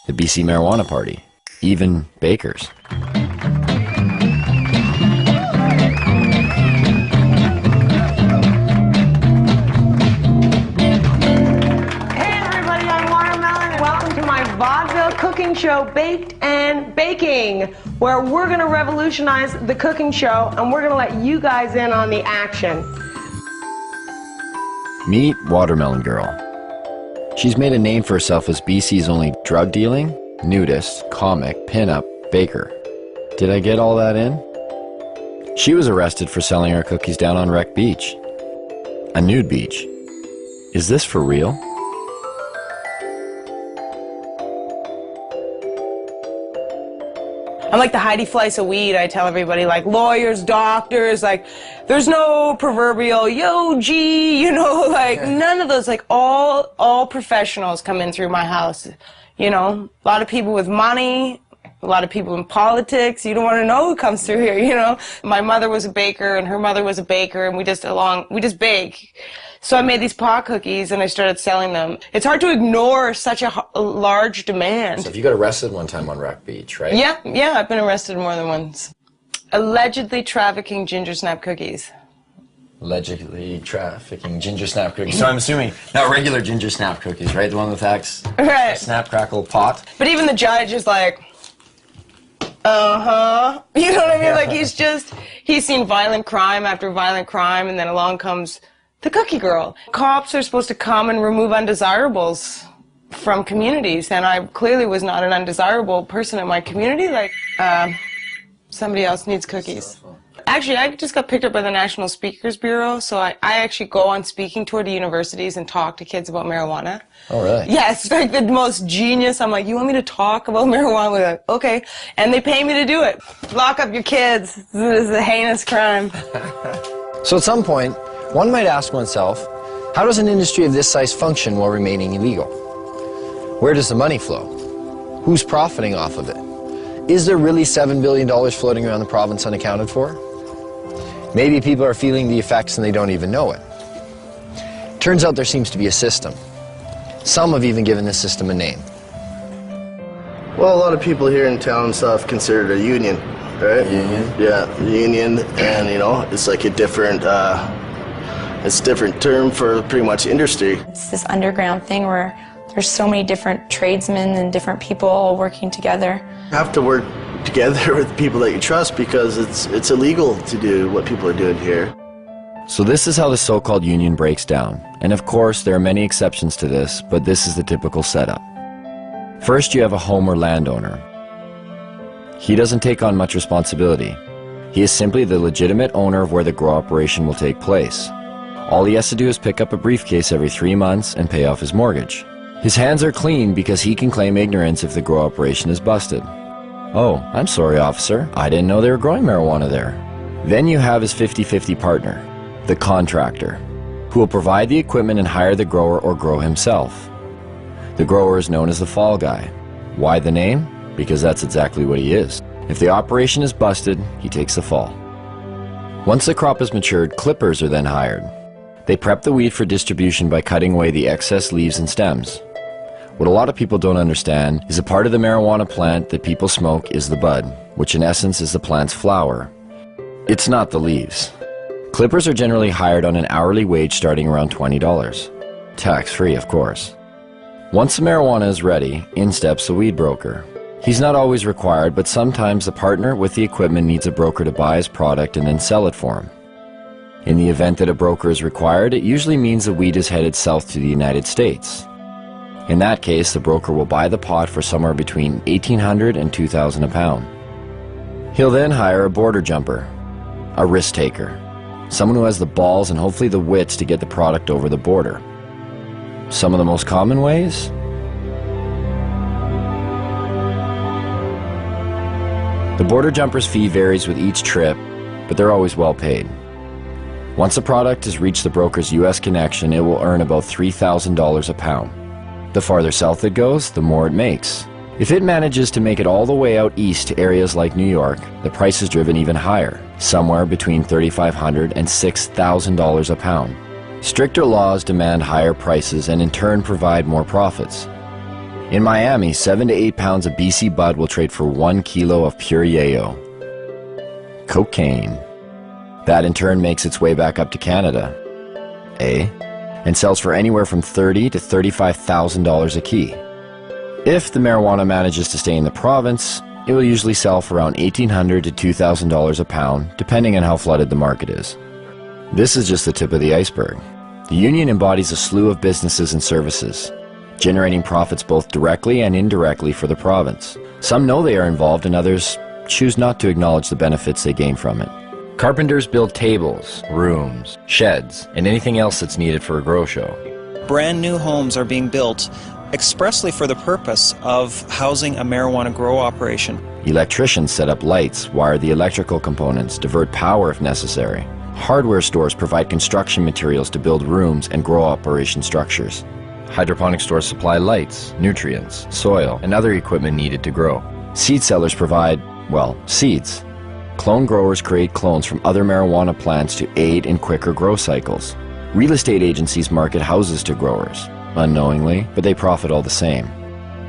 the BC Marijuana Party, even bakers. Vaudeville cooking show, Baked and Baking, where we're going to revolutionize the cooking show and we're going to let you guys in on the action. Meet Watermelon Girl. She's made a name for herself as BC's only drug dealing, nudist, comic, pinup, baker. Did I get all that in? She was arrested for selling her cookies down on Wreck Beach. A nude beach. Is this for real? I'm like the Heidi Fleiss of weed. I tell everybody, like lawyers, doctors, like there's no proverbial yo G, you know, like none of those. Like all professionals come in through my house. You know, a lot of people with money, a lot of people in politics. You don't want to know who comes through here. You know, my mother was a baker and her mother was a baker, and we just bake. So I made these pot cookies and I started selling them. It's hard to ignore such a large demand. So if you got arrested one time on Wreck Beach, right? Yeah, I've been arrested more than once. Allegedly trafficking ginger snap cookies. Allegedly trafficking ginger snap cookies. So I'm assuming not regular ginger snap cookies, right? The one with right. Snap crackle pot. But even the judge is like, uh-huh. You know what I mean? Like he's seen violent crime after violent crime, and then along comes the cookie girl. Cops are supposed to come and remove undesirables from communities, and I clearly was not an undesirable person in my community. Like, somebody else needs cookies. Actually, I just got picked up by the National Speakers Bureau, so I actually go on speaking tour to universities and talk to kids about marijuana. Oh, really? Yeah, it's like the most genius. I'm like, you want me to talk about marijuana? We're like, okay. And they pay me to do it. Lock up your kids. This is a heinous crime. So at some point, one might ask oneself, how does an industry of this size function while remaining illegal? Where does the money flow? Who's profiting off of it? Is there really $7 billion floating around the province unaccounted for? Maybe people are feeling the effects and they don't even know it. Turns out there seems to be a system. Some have even given this system a name. Well, a lot of people here in town and stuff consider it a union, right? Union? Yeah, union, and you know, it's like a different It's a different term for pretty much industry. It's this underground thing where there's so many different tradesmen and different people all working together. You have to work together with people that you trust because it's illegal to do what people are doing here. So this is how the so-called union breaks down. And of course, there are many exceptions to this, but this is the typical setup. First, you have a home or landowner. He doesn't take on much responsibility. He is simply the legitimate owner of where the grow operation will take place. All he has to do is pick up a briefcase every 3 months and pay off his mortgage. His hands are clean because he can claim ignorance if the grow operation is busted. Oh, I'm sorry, officer. I didn't know they were growing marijuana there. Then you have his 50-50 partner, the contractor, who will provide the equipment and hire the grower or grow himself. The grower is known as the fall guy. Why the name? Because that's exactly what he is. If the operation is busted, he takes the fall. Once the crop is matured, clippers are then hired. They prep the weed for distribution by cutting away the excess leaves and stems. What a lot of people don't understand is a part of the marijuana plant that people smoke is the bud, which in essence is the plant's flower. It's not the leaves. Clippers are generally hired on an hourly wage starting around $20. Tax-free, of course. Once the marijuana is ready, in steps the weed broker. He's not always required, but sometimes the partner with the equipment needs a broker to buy his product and then sell it for him. In the event that a broker is required, it usually means the weed is headed south to the United States. In that case, the broker will buy the pot for somewhere between $1,800 and $2,000 a pound. He'll then hire a border jumper, a risk taker, someone who has the balls and hopefully the wits to get the product over the border. Some of the most common ways? The border jumper's fee varies with each trip, but they're always well paid. Once the product has reached the broker's U.S. connection, it will earn about $3,000 a pound. The farther south it goes, the more it makes. If it manages to make it all the way out east to areas like New York, the price is driven even higher, somewhere between $3,500 and $6,000 a pound. Stricter laws demand higher prices and in turn provide more profits. In Miami, 7 to 8 pounds of BC bud will trade for 1 kilo of pure yayo. Cocaine. That in turn makes its way back up to Canada. And sells for anywhere from $30,000 to $35,000 a key. If the marijuana manages to stay in the province, it will usually sell for around $1,800 to $2,000 a pound, depending on how flooded the market is. This is just the tip of the iceberg. The union embodies a slew of businesses and services, generating profits both directly and indirectly for the province. Some know they are involved and others choose not to acknowledge the benefits they gain from it. Carpenters build tables, rooms, sheds, and anything else that's needed for a grow show. Brand new homes are being built expressly for the purpose of housing a marijuana grow operation. Electricians set up lights, wire the electrical components, divert power if necessary. Hardware stores provide construction materials to build rooms and grow operation structures. Hydroponic stores supply lights, nutrients, soil, and other equipment needed to grow. Seed sellers provide, well, seeds. Clone growers create clones from other marijuana plants to aid in quicker grow cycles. Real estate agencies market houses to growers, unknowingly, but they profit all the same.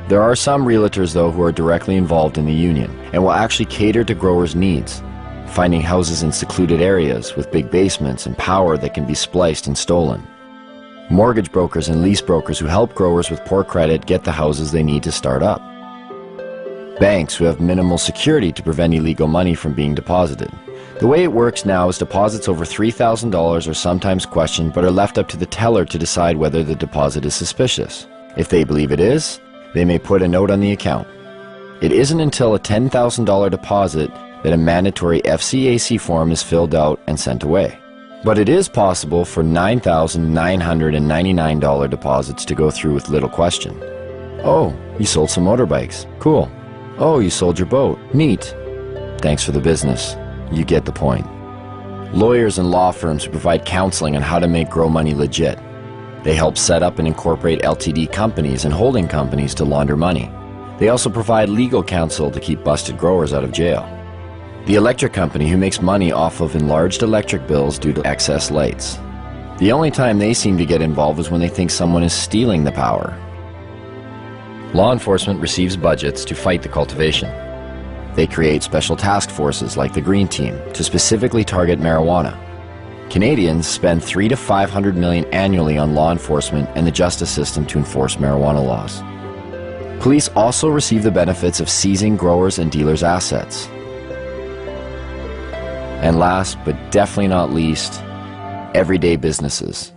There are some realtors, though, who are directly involved in the union and will actually cater to growers' needs, finding houses in secluded areas with big basements and power that can be spliced and stolen. Mortgage brokers and lease brokers who help growers with poor credit get the houses they need to start up. Banks who have minimal security to prevent illegal money from being deposited. The way it works now is deposits over $3,000 are sometimes questioned but are left up to the teller to decide whether the deposit is suspicious. If they believe it is, they may put a note on the account. It isn't until a $10,000 deposit that a mandatory FCAC form is filled out and sent away. But it is possible for $9,999 deposits to go through with little question. Oh, you sold some motorbikes. Cool. Oh, you sold your boat. Neat. Thanks for the business. You get the point. Lawyers and law firms who provide counseling on how to make grow money legit. They help set up and incorporate LTD companies and holding companies to launder money. They also provide legal counsel to keep busted growers out of jail. The electric company who makes money off of enlarged electric bills due to excess lights. The only time they seem to get involved is when they think someone is stealing the power. Law enforcement receives budgets to fight the cultivation. They create special task forces like the Green Team to specifically target marijuana. Canadians spend $300 to $500 million annually on law enforcement and the justice system to enforce marijuana laws. Police also receive the benefits of seizing growers' and dealers' assets. And last, but definitely not least, everyday businesses.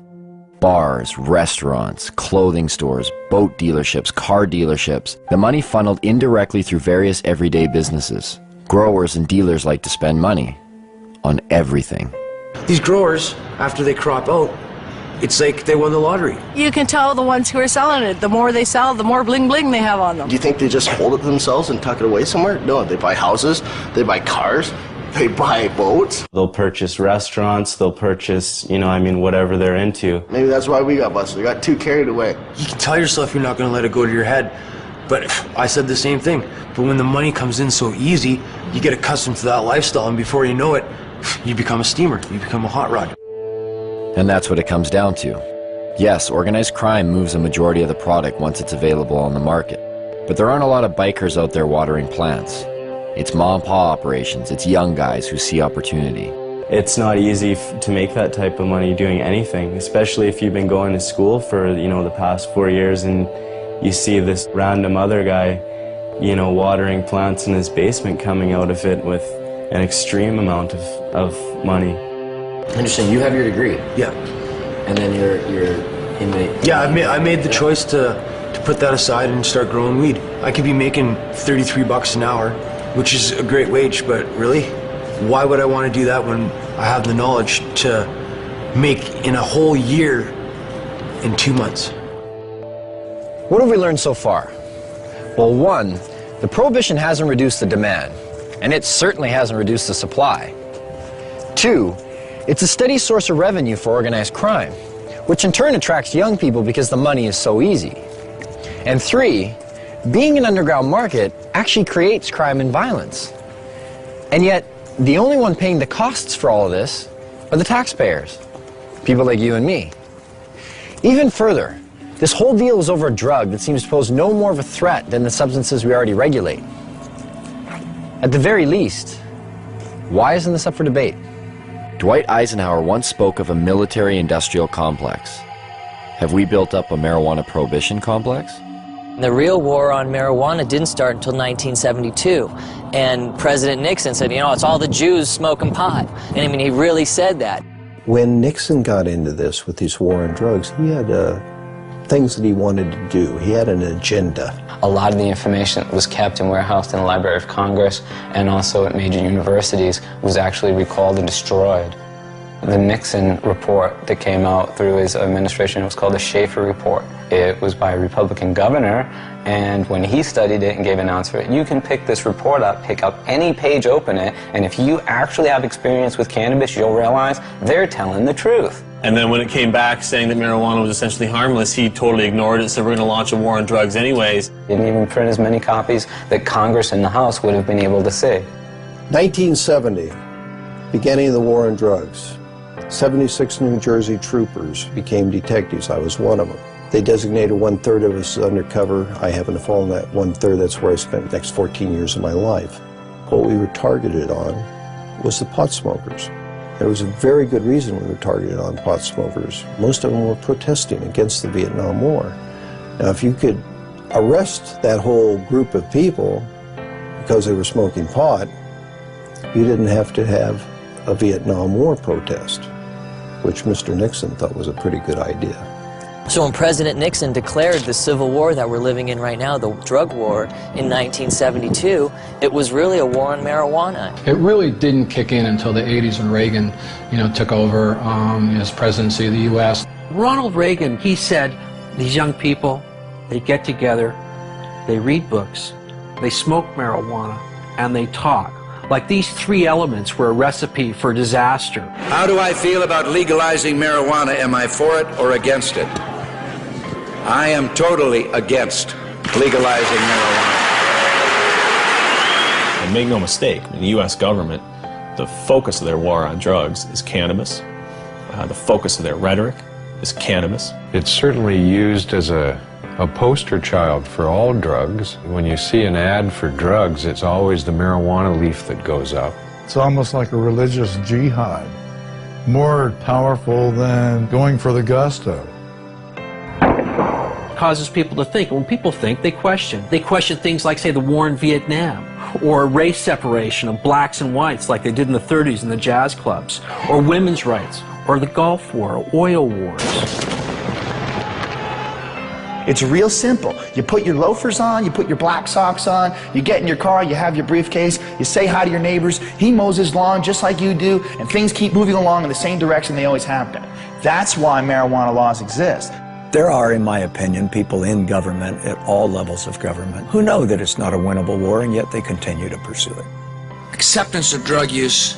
Bars, restaurants, clothing stores, boat dealerships, car dealerships. The money funneled indirectly through various everyday businesses. Growers and dealers like to spend money on everything. These growers, after they crop out, it's like they won the lottery. You can tell the ones who are selling it. The more they sell, the more bling bling they have on them. Do you think they just hold it themselves and tuck it away somewhere? No, they buy houses, they buy cars, they buy boats. They'll purchase restaurants, they'll purchase, you know, I mean, whatever they're into. Maybe that's why we got busted. We got too carried away. You can tell yourself you're not going to let it go to your head. But I said the same thing. But when the money comes in so easy, you get accustomed to that lifestyle, and before you know it, you become a steamer, you become a hot rod. And that's what it comes down to. Yes, organized crime moves a majority of the product once it's available on the market. But there aren't a lot of bikers out there watering plants. It's mom and pop operations, it's young guys who see opportunity. It's not easy to make that type of money doing anything, especially if you've been going to school for, you know, the past 4 years and you see this random other guy, you know, watering plants in his basement coming out of it with an extreme amount of money. I understand. You have your degree. Yeah. And then you're in the... Yeah, I made the choice to put that aside and start growing weed. I could be making $33 an hour, which is a great wage, but really, why would I want to do that when I have the knowledge to make in a whole year in 2 months? What have we learned so far? Well, one, the prohibition hasn't reduced the demand, and it certainly hasn't reduced the supply. Two, it's a steady source of revenue for organized crime, which in turn attracts young people because the money is so easy. And three, being an underground market actually creates crime and violence. And yet, the only one paying the costs for all of this are the taxpayers, people like you and me. Even further, this whole deal is over a drug that seems to pose no more of a threat than the substances we already regulate. At the very least, why isn't this up for debate? Dwight Eisenhower once spoke of a military-industrial complex. Have we built up a marijuana prohibition complex? The real war on marijuana didn't start until 1972, and President Nixon said, you know, it's all the Jews smoking pot. And I mean, he really said that. When Nixon got into this with his war on drugs, he had things that he wanted to do. He had an agenda. A lot of the information that was kept and warehoused in the Library of Congress and also at major universities was actually recalled and destroyed. The Nixon report that came out through his administration, it was called the Schaefer Report. It was by a Republican governor, and when he studied it and gave an answer, you can pick this report up, pick up any page, open it, and if you actually have experience with cannabis, you'll realize they're telling the truth. And then when it came back saying that marijuana was essentially harmless, he totally ignored it, said we're going to launch a war on drugs anyways. Didn't even print as many copies that Congress and the House would have been able to see. 1970, beginning of the war on drugs. 76 New Jersey troopers became detectives. I was one of them. They designated 1/3 of us as undercover. I happen to fall in that 1/3. That's where I spent the next 14 years of my life. What we were targeted on was the pot smokers. There was a very good reason we were targeted on pot smokers. Most of them were protesting against the Vietnam War. Now, if you could arrest that whole group of people because they were smoking pot, you didn't have to have a Vietnam War protest, which Mr. Nixon thought was a pretty good idea. So when President Nixon declared the civil war that we're living in right now, the drug war, in 1972, it was really a war on marijuana. It really didn't kick in until the 80s when Reagan, took over his presidency of the U.S. Ronald Reagan, he said, these young people, they get together, they read books, they smoke marijuana, and they talk. Like these three elements were a recipe for disaster. How do I feel about legalizing marijuana? Am I for it or against it? I am totally against legalizing marijuana. And make no mistake, in the U.S. government, the focus of their war on drugs is cannabis. The focus of their rhetoric is cannabis. It's certainly used as a poster child for all drugs. When you see an ad for drugs, it's always the marijuana leaf that goes up. It's almost like a religious jihad. more powerful than going for the gusto. Causes people to think. When people think, they question. They question things like, say, the war in Vietnam, or race separation of blacks and whites like they did in the 30s in the jazz clubs, or women's rights, or the Gulf War, or oil wars. It's real simple. You put your loafers on, you put your black socks on, you get in your car, you have your briefcase, you say hi to your neighbors, he mows his lawn just like you do, and things keep moving along in the same direction they always have been. That's why marijuana laws exist. There are, in my opinion, people in government at all levels of government who know that it's not a winnable war, and yet they continue to pursue it. Acceptance of drug use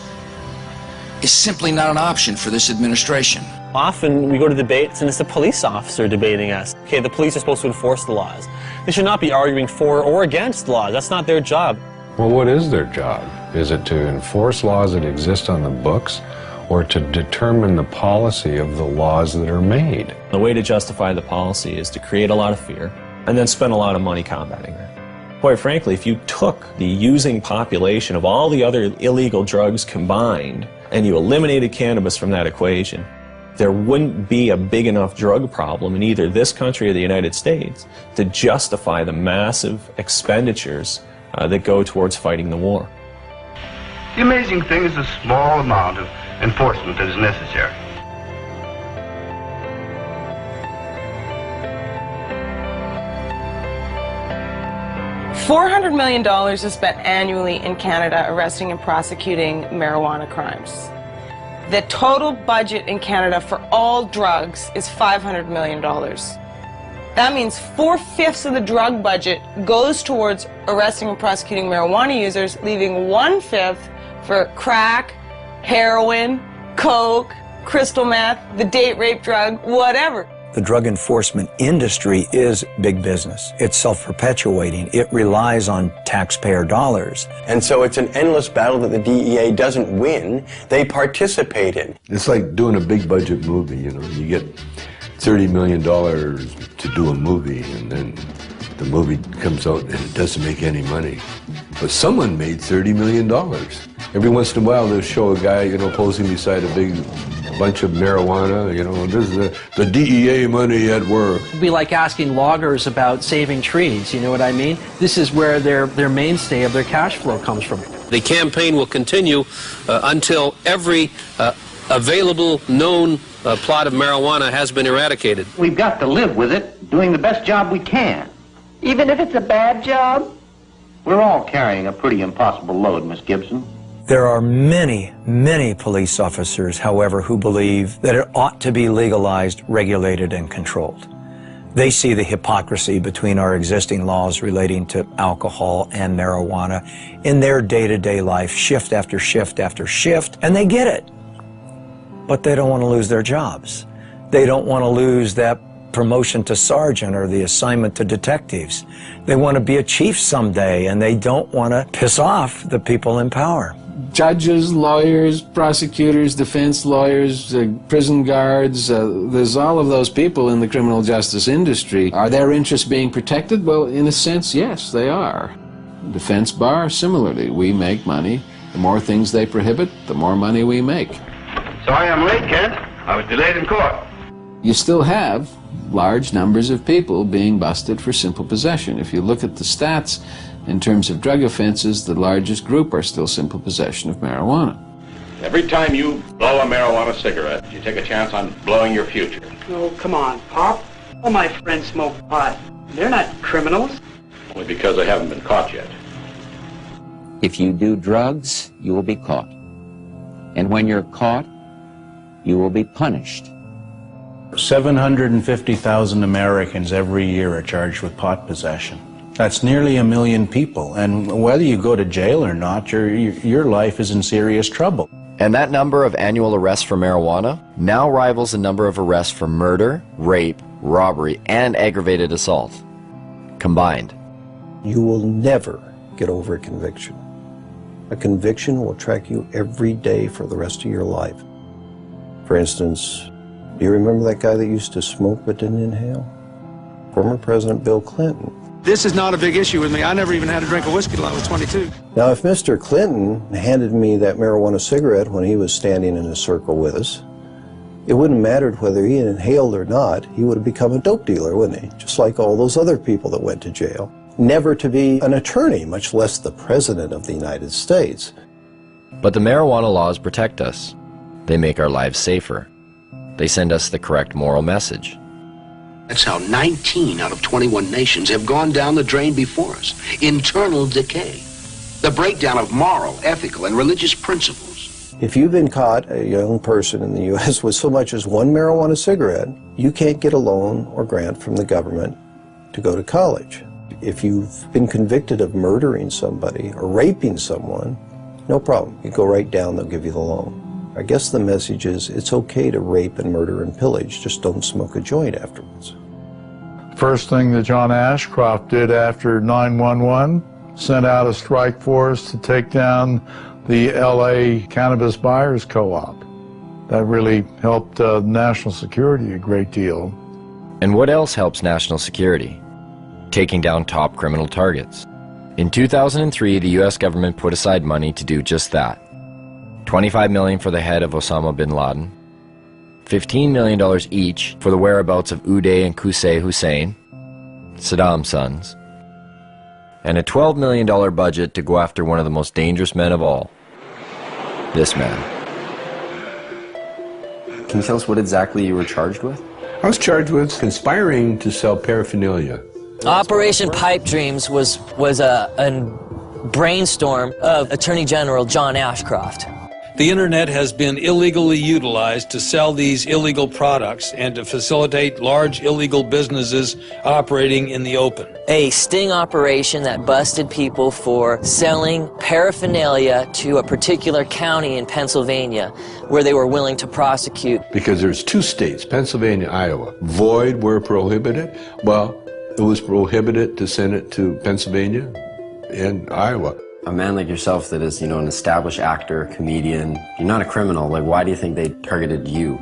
is simply not an option for this administration. Often we go to debates and it's a police officer debating us. Okay, the police are supposed to enforce the laws. They should not be arguing for or against the laws. That's not their job. Well, what is their job? Is it to enforce laws that exist on the books, or to determine the policy of the laws that are made? The way to justify the policy is to create a lot of fear and then spend a lot of money combating it. Quite frankly, if you took the using population of all the other illegal drugs combined and you eliminated cannabis from that equation, there wouldn't be a big enough drug problem in either this country or the United States to justify the massive expenditures that go towards fighting the war. The amazing thing is the small amount of enforcement that is necessary. $400 million is spent annually in Canada arresting and prosecuting marijuana crimes. The total budget in Canada for all drugs is $500 million. That means 4/5 of the drug budget goes towards arresting and prosecuting marijuana users, leaving 1/5 for crack, heroin, coke, crystal meth, the date rape drug, whatever. The drug enforcement industry is big business. It's self-perpetuating. It relies on taxpayer dollars. And so it's an endless battle that the DEA doesn't win, they participate in. It's like doing a big budget movie, you know. You get $30 million to do a movie, and then the movie comes out and it doesn't make any money. But someone made $30 million. Every once in a while they'll show a guy, you know, posing beside a big bunch of marijuana, you know, this is the DEA money at work. It'd be like asking loggers about saving trees, you know what I mean? This is where their mainstay of their cash flow comes from. The campaign will continue until every available known plot of marijuana has been eradicated. We've got to live with it, doing the best job we can. Even if it's a bad job? We're all carrying a pretty impossible load, Miss Gibson. There are many, many police officers, however, who believe that it ought to be legalized, regulated, and controlled. They see the hypocrisy between our existing laws relating to alcohol and marijuana in their day-to-day life, shift after shift after shift, and they get it. But they don't want to lose their jobs. They don't want to lose that promotion to sergeant or the assignment to detectives. They want to be a chief someday, and they don't want to piss off the people in power. Judges, lawyers, prosecutors, defense lawyers, prison guards, there's all of those people in the criminal justice industry. Are their interests being protected? Well, in a sense, yes, they are. Defense bar, similarly, we make money. The more things they prohibit, the more money we make. Sorry I'm late, Kent. I was delayed in court. You still have large numbers of people being busted for simple possession. If you look at the stats, in terms of drug offenses, the largest group are still simple possession of marijuana. Every time you blow a marijuana cigarette, you take a chance on blowing your future. Oh, come on, Pop. All my friends smoke pot. They're not criminals. Only because they haven't been caught yet. If you do drugs, you will be caught. And when you're caught, you will be punished. 750,000 Americans every year are charged with pot possession. That's nearly 1 million people, and whether you go to jail or not, your life is in serious trouble. And that number of annual arrests for marijuana now rivals the number of arrests for murder, rape, robbery, and aggravated assault combined. You will never get over a conviction. A conviction will track you every day for the rest of your life. For instance, do you remember that guy that used to smoke but didn't inhale? Former President Bill Clinton. This is not a big issue with me. I never even had a drink of whiskey till I was 22. Now, if Mr. Clinton handed me that marijuana cigarette when he was standing in a circle with us, it wouldn't have mattered whether he inhaled or not. He would have become a dope dealer, wouldn't he? Just like all those other people that went to jail. Never to be an attorney, much less the President of the United States. But the marijuana laws protect us. They make our lives safer. They send us the correct moral message. That's how 19 out of 21 nations have gone down the drain before us. Internal decay. The breakdown of moral, ethical, and religious principles. If you've been caught, a young person in the U.S., with so much as one marijuana cigarette, you can't get a loan or grant from the government to go to college. If you've been convicted of murdering somebody or raping someone, no problem. You go right down, they'll give you the loan. I guess the message is it's okay to rape and murder and pillage, just don't smoke a joint afterwards. First thing that John Ashcroft did after 9/11, sent out a strike force to take down the LA Cannabis Buyers Co-op. That really helped national security a great deal. And what else helps national security? Taking down top criminal targets. In 2003, the US government put aside money to do just that. $25 million for the head of Osama bin Laden, $15 million each for the whereabouts of Uday and Qusay Hussein, Saddam's sons, and a $12 million budget to go after one of the most dangerous men of all, this man. Can you tell us what exactly you were charged with? I was charged with conspiring to sell paraphernalia. Operation Pipe Dreams was a brainstorm of Attorney General John Ashcroft. The internet has been illegally utilized to sell these illegal products and to facilitate large illegal businesses operating in the open. A sting operation that busted people for selling paraphernalia to a particular county in Pennsylvania where they were willing to prosecute. Because there's two states, Pennsylvania, Iowa. Void were prohibited. Well, it was prohibited to send it to Pennsylvania and Iowa. A man like yourself that is, an established actor, comedian, you're not a criminal. Like, why do you think they targeted you?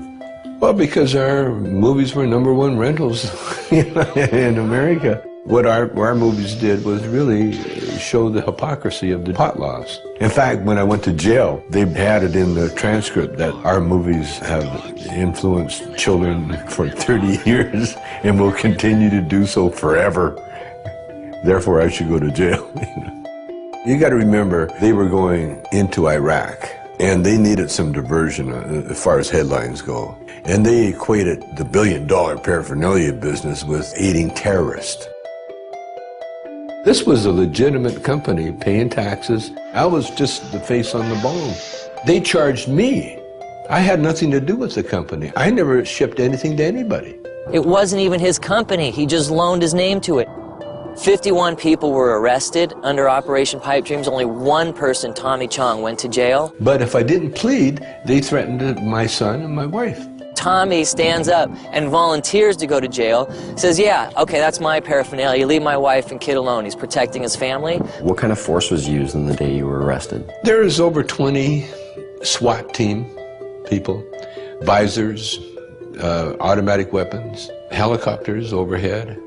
Well, because our movies were #1 rentals in America. What our movies did was really show the hypocrisy of the pot laws. In fact, when I went to jail, they had it in the transcript that our movies have influenced children for 30 years and will continue to do so forever. Therefore, I should go to jail. You got to remember, they were going into Iraq, and they needed some diversion as far as headlines go. And they equated the billion-dollar paraphernalia business with aiding terrorists. This was a legitimate company paying taxes. I was just the face on the bone. They charged me. I had nothing to do with the company. I never shipped anything to anybody. It wasn't even his company. He just loaned his name to it. 51 people were arrested under Operation Pipe Dreams. Only one person, Tommy Chong, went to jail. But if I didn't plead, they threatened my son and my wife. Tommy stands up and volunteers to go to jail, says, yeah, okay, that's my paraphernalia. Leave my wife and kid alone. He's protecting his family. What kind of force was used on the day you were arrested? There's over 20 SWAT team people, visors, automatic weapons, helicopters overhead.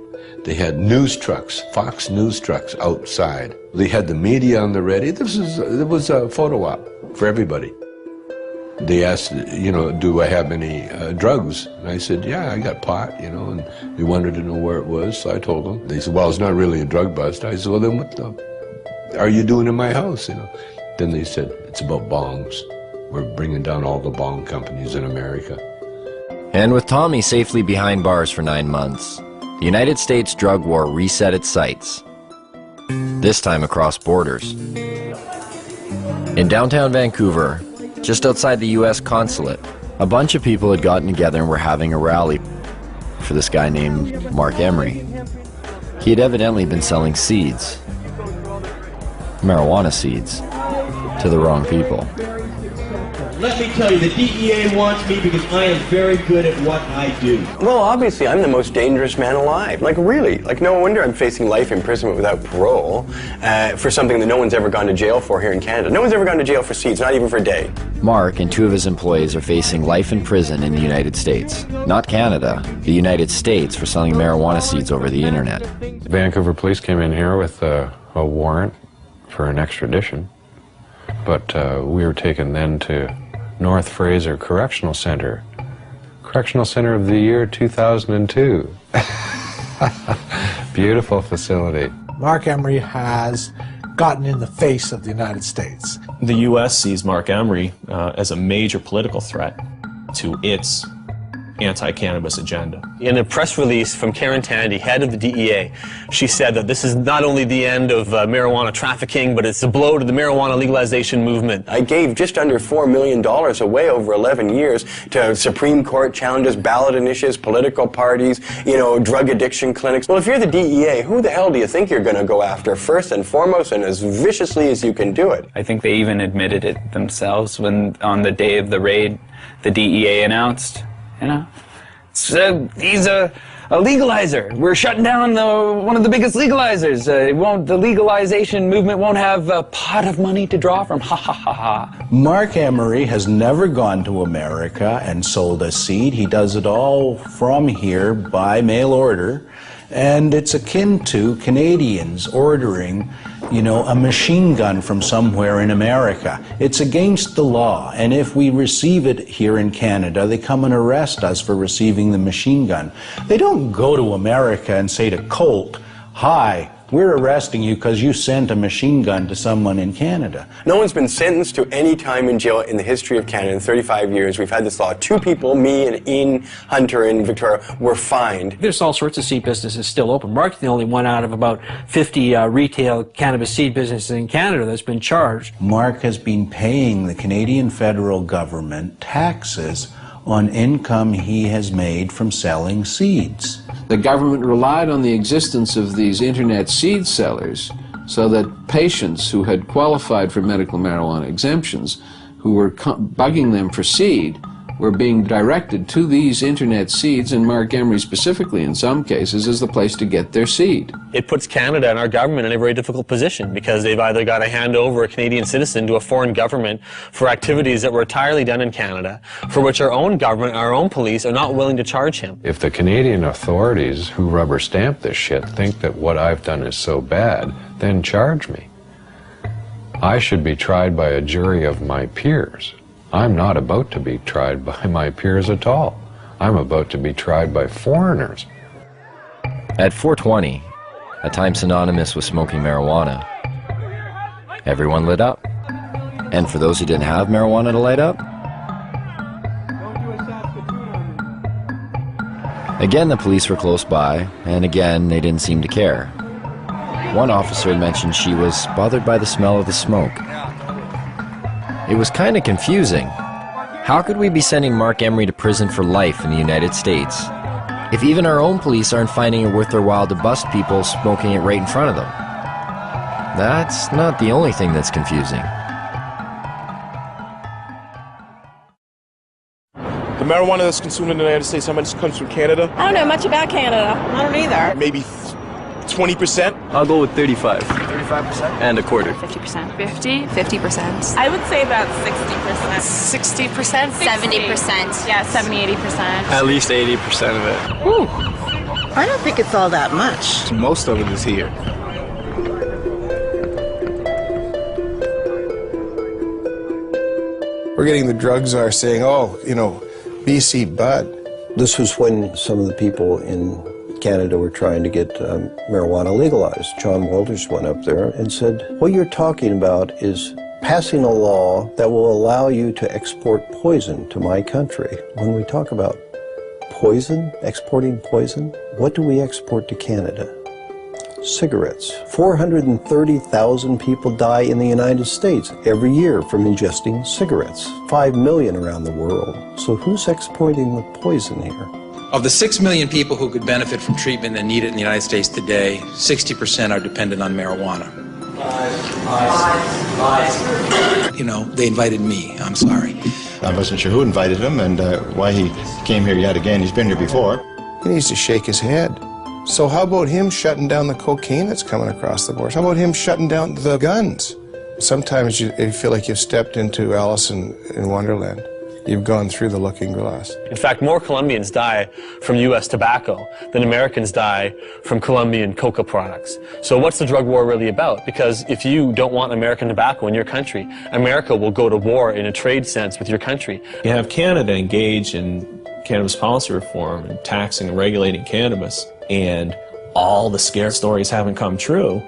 They had news trucks, Fox News trucks outside. They had the media on the ready. It was a photo op for everybody. They asked, do I have any drugs? And I said, yeah, I got pot, and they wanted to know where it was, so I told them. They said, well, it's not really a drug bust. I said, well, then what are you doing in my house, Then they said, it's about bongs. We're bringing down all the bong companies in America. And with Tommy safely behind bars for 9 months, the United States drug war reset its sights, this time across borders. In downtown Vancouver, just outside the US consulate, a bunch of people had gotten together and were having a rally for this guy named Mark Emery. He had evidently been selling seeds, marijuana seeds, to the wrong people. let me tell you, the DEA wants me because I am very good at what I do. Well, obviously, I'm the most dangerous man alive. Like, really. Like, no wonder I'm facing life imprisonment without parole for something that no one's ever gone to jail for here in Canada. No one's ever gone to jail for seeds, not even for a day. Mark and two of his employees are facing life in prison in the United States. Not Canada, the United States, for selling marijuana seeds over the internet. Vancouver police came in here with a warrant for an extradition, but we were taken then to North Fraser Correctional Center. Correctional Center of the year 2002. Beautiful facility. Mark Emery has gotten in the face of the United States. The U.S. sees Mark Emery as a major political threat to its anti-cannabis agenda. In a press release from Karen Tandy, head of the DEA, she said that this is not only the end of marijuana trafficking, but it's a blow to the marijuana legalization movement. I gave just under $4 million away over 11 years to Supreme Court challenges, ballot initiatives, political parties, you know, drug addiction clinics. Well, if you're the DEA, who the hell do you think you're going to go after first and foremost and as viciously as you can do it? I think they even admitted it themselves when on the day of the raid, the DEA announced, you know, he's a legalizer. We're shutting down one of the biggest legalizers. The legalization movement won't have a pot of money to draw from. Ha ha ha ha. Mark Emery has never gone to America and sold a seed. He does it all from here by mail order. And it's akin to Canadians ordering, you know, a machine gun from somewhere in America. It's against the law, and if we receive it here in Canada, they come and arrest us for receiving the machine gun. They don't go to America and say to Colt, "Hi, we're arresting you because you sent a machine gun to someone in Canada." No one's been sentenced to any time in jail in the history of Canada in 35 years. We've had this law. 2 people, me and Ian Hunter in Victoria, were fined. There's all sorts of seed businesses still open. Mark's the only one out of about 50 retail cannabis seed businesses in Canada that's been charged. Mark has been paying the Canadian federal government taxes on income he has made from selling seeds. The government relied on the existence of these internet seed sellers so that patients who had qualified for medical marijuana exemptions, who were bugging them for seed, were being directed to these internet seeds, and Mark Emery specifically in some cases is the place to get their seed. It puts Canada and our government in a very difficult position because they've either got to hand over a Canadian citizen to a foreign government for activities that were entirely done in Canada, for which our own government, our own police are not willing to charge him. If the Canadian authorities who rubber stamp this shit think that what I've done is so bad, then charge me. I should be tried by a jury of my peers. I'm not about to be tried by my peers at all. I'm about to be tried by foreigners. At 420, a time synonymous with smoking marijuana, everyone lit up. And for those who didn't have marijuana to light up, again the police were close by, and again they didn't seem to care. One officer had mentioned she was bothered by the smell of the smoke. It was kind of confusing. How could we be sending Mark Emery to prison for life in the United States if even our own police aren't finding it worth their while to bust people smoking it right in front of them? That's not the only thing that's confusing. The marijuana that's consumed in the United States, how much comes from Canada? I don't know much about Canada. I don't either. Maybe 20%? I'll go with 35. 35%? And a quarter. 50%. 50%. I would say about 60%. 60%? 70%. Yeah, 70-80%. At least 80% of it. Whew. I don't think it's all that much. Most of it is here. We're getting the drug czar saying, oh, you know, BC bud. This was when some of the people in Canada were trying to get marijuana legalized. John Walters went up there and said, what you're talking about is passing a law that will allow you to export poison to my country. When we talk about poison, exporting poison, what do we export to Canada? Cigarettes. 430,000 people die in the United States every year from ingesting cigarettes. 5 million around the world. So who's exporting the poison here? Of the 6 million people who could benefit from treatment and need it in the United States today, 60% are dependent on marijuana. You know, they invited me. I'm sorry. I wasn't sure who invited him and why he came here yet again. He's been here before. He needs to shake his head. So how about him shutting down the cocaine that's coming across the border? How about him shutting down the guns? Sometimes you feel like you've stepped into Alice in Wonderland. You've gone through the looking glass. In fact, more Colombians die from U.S. tobacco than Americans die from Colombian coca products. So what's the drug war really about? Because if you don't want American tobacco in your country, America will go to war in a trade sense with your country. You have Canada engage in cannabis policy reform and taxing and regulating cannabis, and all the scare stories haven't come true.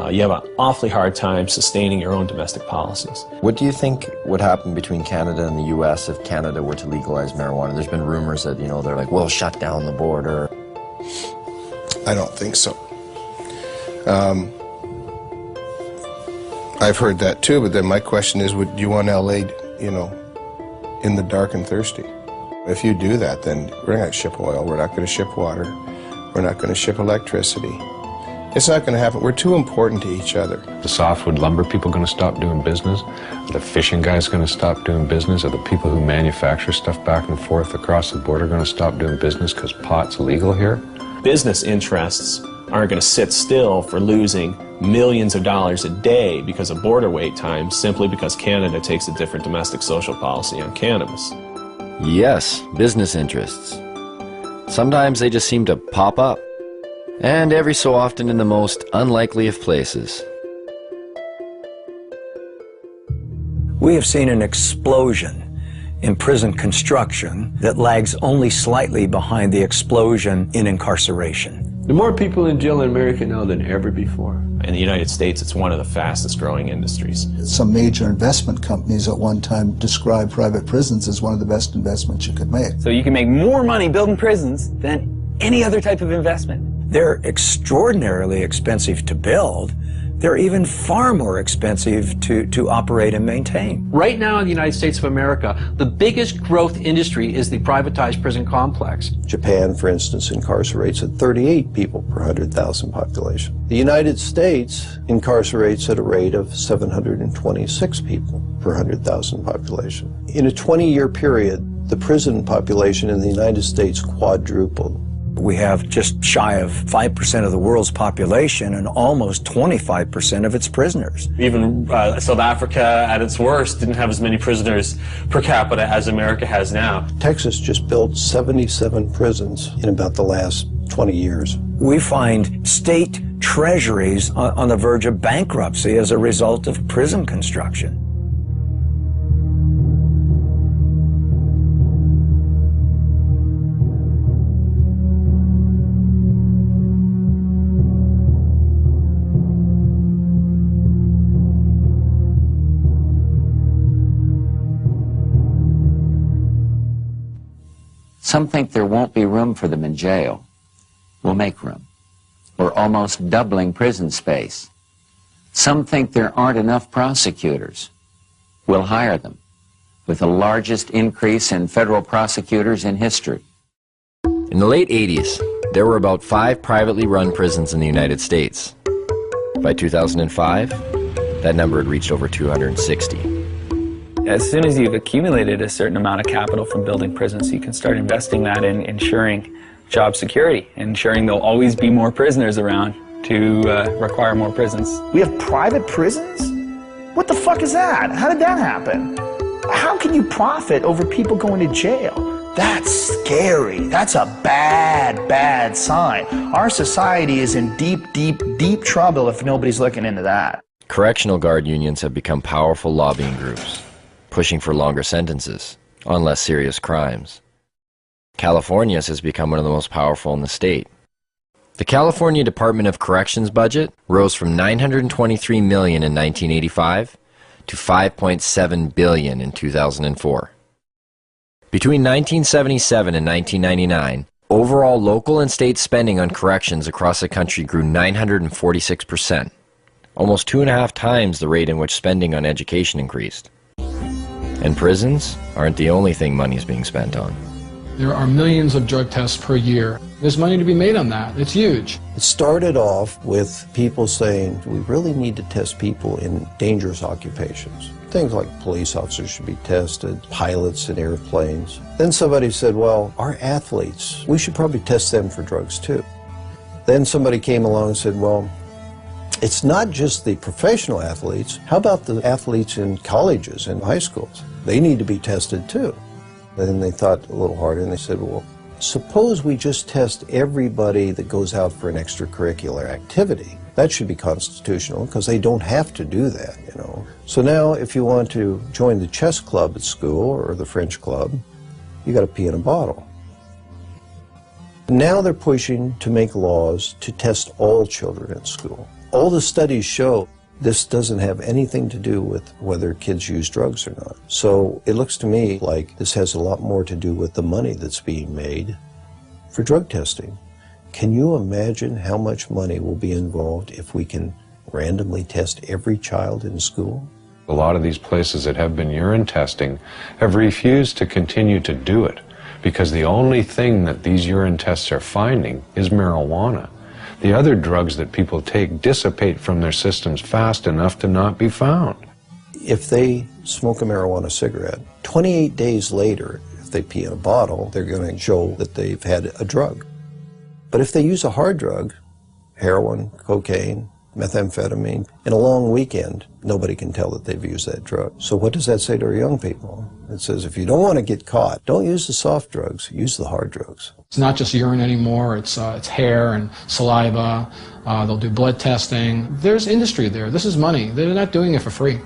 You have an awfully hard time sustaining your own domestic policies. What do you think would happen between Canada and the U.S. if Canada were to legalize marijuana? There's been rumors that, you know, they're like, we'll shut down the border. I don't think so. I've heard that too, but then my question is, would you want L.A., you know, in the dark and thirsty? If you do that, then we're not going to ship oil, we're not going to ship water, we're not going to ship electricity. It's not going to happen. We're too important to each other. The softwood lumber people going to stop doing business? Are the fishing guys going to stop doing business? Are the people who manufacture stuff back and forth across the border going to stop doing business because pot's legal here? Business interests aren't going to sit still for losing millions of dollars a day because of border wait times simply because Canada takes a different domestic social policy on cannabis. Yes, business interests. Sometimes they just seem to pop up. And every so often in the most unlikely of places. We have seen an explosion in prison construction that lags only slightly behind the explosion in incarceration. There are more people in jail in America now than ever before. In the United States, it's one of the fastest growing industries. Some major investment companies at one time described private prisons as one of the best investments you could make. So you can make more money building prisons than any other type of investment. They're extraordinarily expensive to build. They're even far more expensive to operate and maintain. Right now in the United States of America, the biggest growth industry is the privatized prison complex. Japan, for instance, incarcerates at 38 people per 100,000 population. The United States incarcerates at a rate of 726 people per 100,000 population. In a 20-year period, the prison population in the United States quadrupled. We have just shy of 5% of the world's population and almost 25% of its prisoners. Even South Africa, at its worst, didn't have as many prisoners per capita as America has now. Texas just built 77 prisons in about the last 20 years. We find state treasuries on the verge of bankruptcy as a result of prison construction. Some think there won't be room for them in jail. We'll make room. We're almost doubling prison space. Some think there aren't enough prosecutors. We'll hire them, with the largest increase in federal prosecutors in history. In the late 80s, there were about 5 privately run prisons in the United States. By 2005, that number had reached over 260. As soon as you've accumulated a certain amount of capital from building prisons, you can start investing that in ensuring job security, ensuring there'll always be more prisoners around to require more prisons. We have private prisons? What the fuck is that? How did that happen? How can you profit over people going to jail? That's scary. That's a bad, bad sign. Our society is in deep, deep, deep trouble if nobody's looking into that. Correctional guard unions have become powerful lobbying groups, pushing for longer sentences on less serious crimes. California's has become one of the most powerful in the state. The California Department of Corrections budget rose from $923 million in 1985 to $5.7 billion in 2004. Between 1977 and 1999, overall local and state spending on corrections across the country grew 946%, almost 2.5 times the rate in which spending on education increased. And prisons aren't the only thing money's being spent on. There are millions of drug tests per year. There's money to be made on that. It's huge. It started off with people saying, we really need to test people in dangerous occupations. Things like police officers should be tested, pilots in airplanes. Then somebody said, well, our athletes, we should probably test them for drugs too. Then somebody came along and said, well, it's not just the professional athletes. How about the athletes in colleges and high schools? They need to be tested too. Then they thought a little harder and they said, well, suppose we just test everybody that goes out for an extracurricular activity. That should be constitutional because they don't have to do that, you know. So now if you want to join the chess club at school or the French club, you got to pee in a bottle. Now they're pushing to make laws to test all children at school. All the studies show this doesn't have anything to do with whether kids use drugs or not. So it looks to me like this has a lot more to do with the money that's being made for drug testing. Can you imagine how much money will be involved if we can randomly test every child in school? A lot of these places that have been urine testing have refused to continue to do it because the only thing that these urine tests are finding is marijuana. The other drugs that people take dissipate from their systems fast enough to not be found. If they smoke a marijuana cigarette, 28 days later, if they pee in a bottle, they're going to show that they've had a drug. But if they use a hard drug, heroin, cocaine, methamphetamine, in a long weekend, nobody can tell that they've used that drug. So what does that say to our young people? It says if you don't want to get caught, don't use the soft drugs, use the hard drugs. It's not just urine anymore, it's hair and saliva. They'll do blood testing. There's industry there. This is money. They're not doing it for free.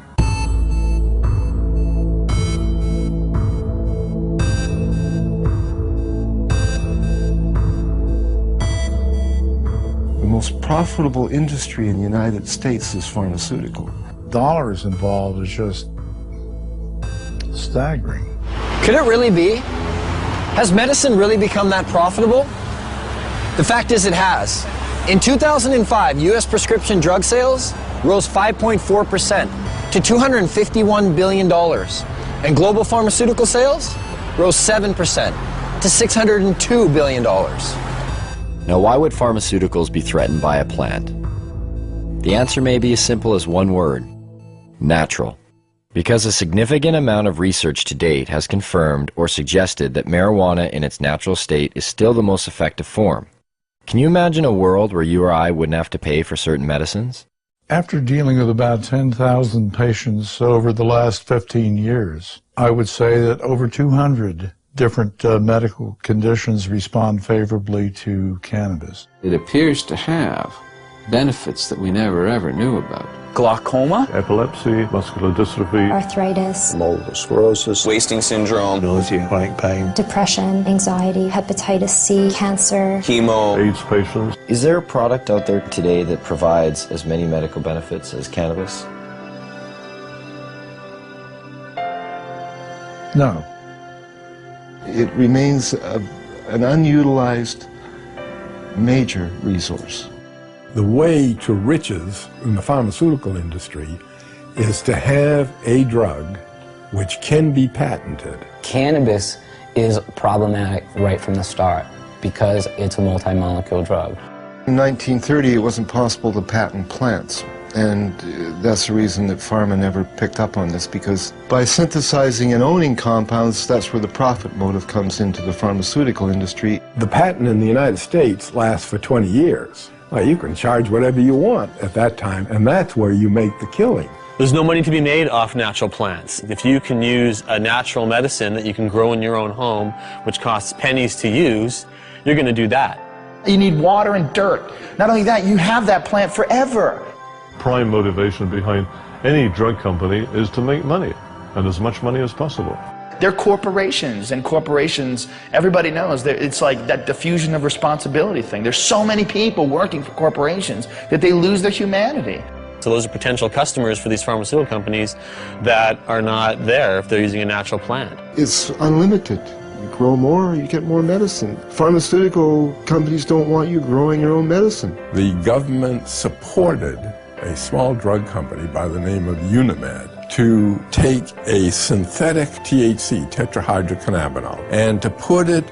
The most profitable industry in the United States is pharmaceutical. Dollars involved is just staggering. Could it really be? Has medicine really become that profitable? The fact is it has. In 2005, U.S. prescription drug sales rose 5.4% to $251 billion, and global pharmaceutical sales rose 7% to $602 billion. Now, why would pharmaceuticals be threatened by a plant? The answer may be as simple as one word: natural. Because a significant amount of research to date has confirmed or suggested that marijuana in its natural state is still the most effective form. Can you imagine a world where you or I wouldn't have to pay for certain medicines? After dealing with about 10,000 patients over the last 15 years, I would say that over 200 different medical conditions respond favorably to cannabis. It appears to have benefits that we never ever knew about. Glaucoma, epilepsy, muscular dystrophy, arthritis, multiple sclerosis, wasting syndrome, nausea, chronic pain, depression, anxiety, hepatitis C, cancer, chemo, AIDS patients. Is there a product out there today that provides as many medical benefits as cannabis? No. It remains an unutilized major resource. The way to riches in the pharmaceutical industry is to have a drug which can be patented. Cannabis is problematic right from the start because it's a multi-molecule drug. In 1930, it wasn't possible to patent plants, and that's the reason that pharma never picked up on this, because by synthesizing and owning compounds, that's where the profit motive comes into the pharmaceutical industry. The patent in the United States lasts for 20 years. Well, you can charge whatever you want at that time, and that's where you make the killing. There's no money to be made off natural plants. If you can use a natural medicine that you can grow in your own home, which costs pennies to use, you're going to do that. You need water and dirt. Not only that, you have that plant forever. Prime motivation behind any drug company is to make money, and as much money as possible. They're corporations, and corporations, everybody knows, it's like that diffusion of responsibility thing. There's so many people working for corporations that they lose their humanity. So those are potential customers for these pharmaceutical companies that are not there if they're using a natural plant. It's unlimited. You grow more, you get more medicine. Pharmaceutical companies don't want you growing your own medicine. The government supported a small drug company by the name of Unimed to take a synthetic THC, tetrahydrocannabinol, and to put it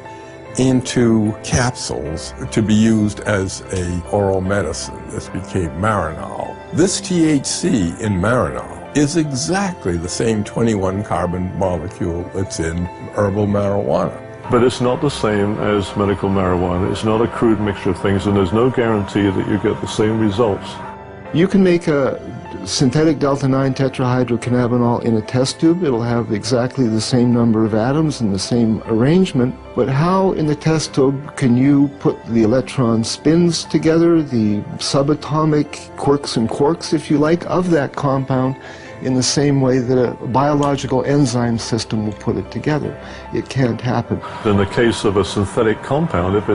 into capsules to be used as a oral medicine. This became Marinol. This THC in Marinol is exactly the same 21 carbon molecule that's in herbal marijuana. But it's not the same as medical marijuana. It's not a crude mixture of things, and there's no guarantee that you get the same results. You can make a synthetic delta-9 tetrahydrocannabinol in a test tube. It'll have exactly the same number of atoms and the same arrangement. But how in the test tube can you put the electron spins together, the subatomic quirks and quarks, if you like, of that compound in the same way that a biological enzyme system will put it together? It can't happen. In the case of a synthetic compound, if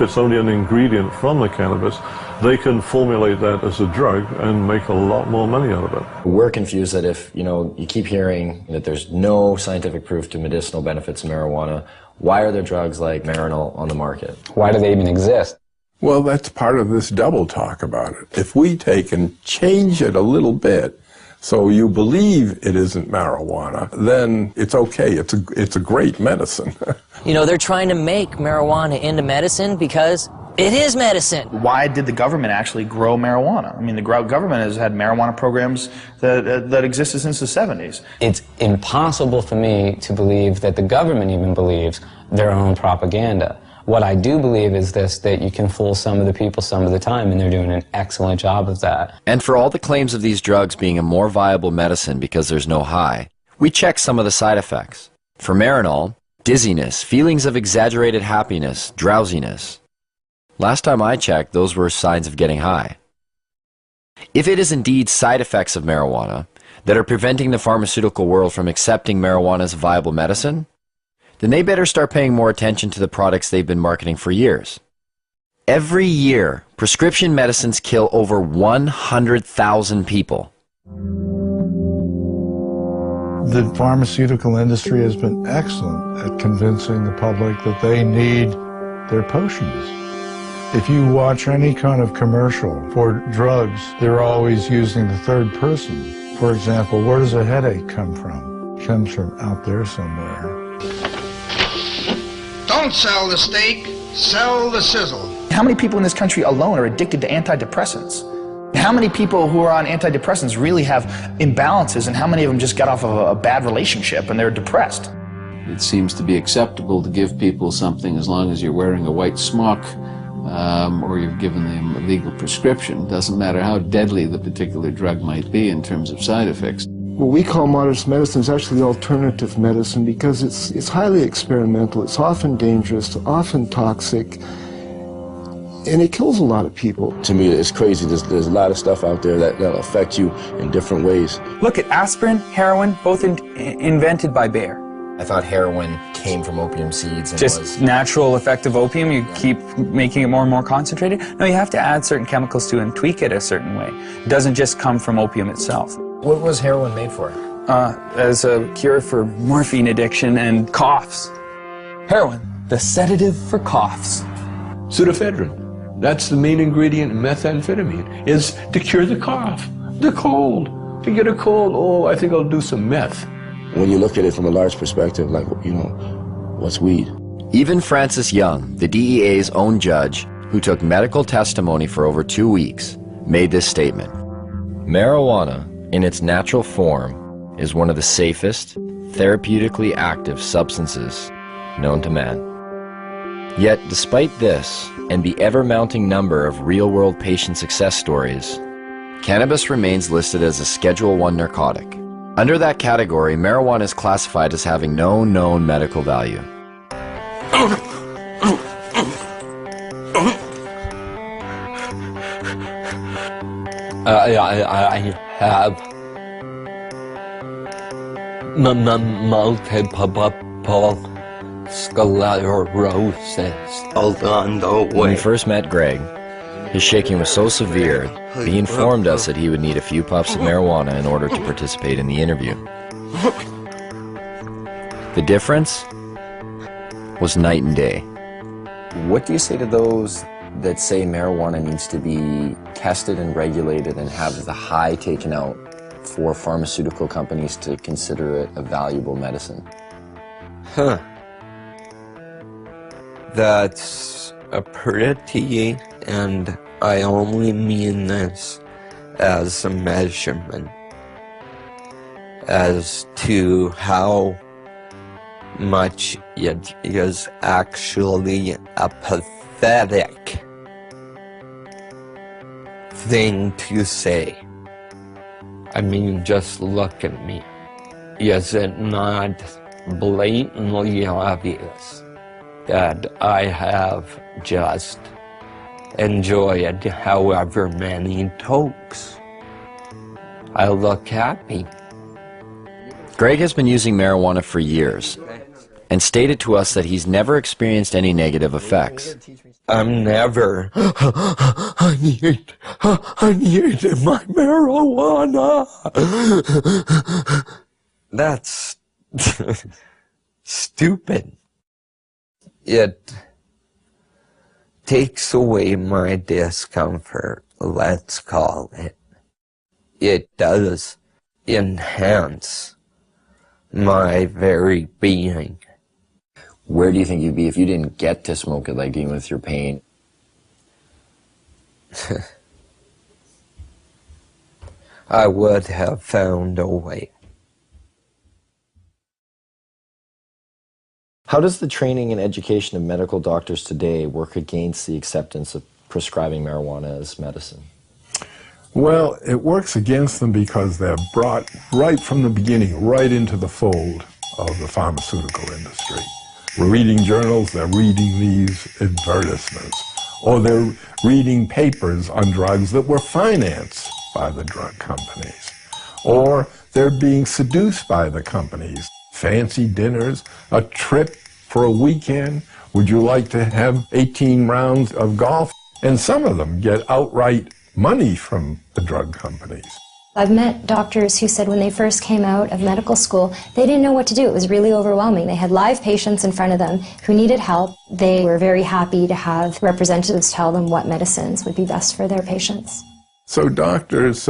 it's only an ingredient from the cannabis, they can formulate that as a drug and make a lot more money out of it. We're confused that if, you keep hearing that there's no scientific proof to medicinal benefits of marijuana, why are there drugs like Marinol on the market? Why do they even exist? Well, that's part of this double talk about it. If we take and change it a little bit, so you believe it isn't marijuana, then it's okay. It's a great medicine. They're trying to make marijuana into medicine because it is medicine. Why did the government actually grow marijuana? I mean, the government has had marijuana programs that existed since the 70s. It's impossible for me to believe that the government even believes their own propaganda. What I do believe is this, that you can fool some of the people some of the time, and they're doing an excellent job of that. And for all the claims of these drugs being a more viable medicine because there's no high, we check some of the side effects. For Marinol, dizziness, feelings of exaggerated happiness, drowsiness. Last time I checked, those were signs of getting high. If it is indeed side effects of marijuana that are preventing the pharmaceutical world from accepting marijuana as a viable medicine, then they better start paying more attention to the products they've been marketing for years. Every year, prescription medicines kill over 100,000 people. The pharmaceutical industry has been excellent at convincing the public that they need their potions. If you watch any kind of commercial for drugs, they're always using the third person. For example, where does a headache come from? It comes from out there somewhere. Don't sell the steak, sell the sizzle. How many people in this country alone are addicted to antidepressants? How many people who are on antidepressants really have imbalances, and how many of them just got off of a bad relationship and they're depressed? It seems to be acceptable to give people something as long as you're wearing a white smock or you've given them a legal prescription. It doesn't matter how deadly the particular drug might be in terms of side effects. What we call modernist medicine is actually alternative medicine because it's highly experimental, it's often dangerous, often toxic, and it kills a lot of people. To me, it's crazy. There's a lot of stuff out there that'll affect you in different ways. Look at aspirin, heroin, both invented by Bayer. I thought heroin came from opium seeds and Just natural effect of opium, you keep making it more and more concentrated? No, you have to add certain chemicals to it and tweak it a certain way. It doesn't just come from opium itself. What was heroin made for? As a cure for morphine addiction and coughs. Heroin, the sedative for coughs. Pseudoephedrine. That's the main ingredient in methamphetamine, is to cure the cough, the cold. If you get a cold, oh, I think I'll do some meth. When you look at it from a large perspective, like, what's weed? Even Francis Young, the DEA's own judge, who took medical testimony for over 2 weeks, made this statement. Marijuana, in its natural form, is one of the safest, therapeutically active substances known to man. Yet, despite this, and the ever-mounting number of real-world patient success stories, cannabis remains listed as a Schedule I narcotic. Under that category, marijuana is classified as having no known medical value. I have multiple sclerosis. When we first met Greg, his shaking was so severe that he informed us that he would need a few puffs of marijuana in order to participate in the interview. The difference was night and day. What do you say to those that say marijuana needs to be tested and regulated and have the high taken out for pharmaceutical companies to consider it a valuable medicine? Huh. That's a pretty, and I only mean this as a measurement, as to how much it is actually a pathetic thing to say. I mean, just look at me. Is it not blatantly obvious that I have just enjoyed however many tokes? I look happy. Greg has been using marijuana for years and stated to us that he's never experienced any negative effects. I'm never, I need my marijuana. That's stupid. It takes away my discomfort, let's call it. It does enhance my very being. Where do you think you'd be if you didn't get to smoke it, like dealing with your pain? I would have found a way. How does the training and education of medical doctors today work against the acceptance of prescribing marijuana as medicine? Well, it works against them because they're brought right from the beginning, right into the fold of the pharmaceutical industry. We're reading journals, they're reading these advertisements, or they're reading papers on drugs that were financed by the drug companies, or they're being seduced by the companies. Fancy dinners, a trip for a weekend. Would you like to have 18 rounds of golf? And some of them get outright money from the drug companies. I've met doctors who said when they first came out of medical school, they didn't know what to do. It was really overwhelming. They had live patients in front of them who needed help. They were very happy to have representatives tell them what medicines would be best for their patients. So doctors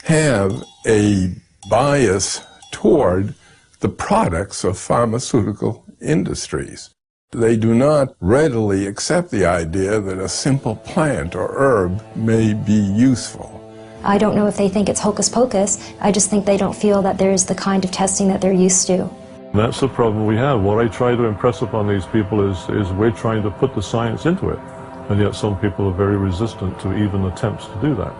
have a bias toward the products of pharmaceutical industries. They do not readily accept the idea that a simple plant or herb may be useful. I don't know if they think it's hocus pocus. I just think they don't feel that there's the kind of testing that they're used to. That's the problem we have. What I try to impress upon these people is we're trying to put the science into it, and yet some people are very resistant to even attempts to do that.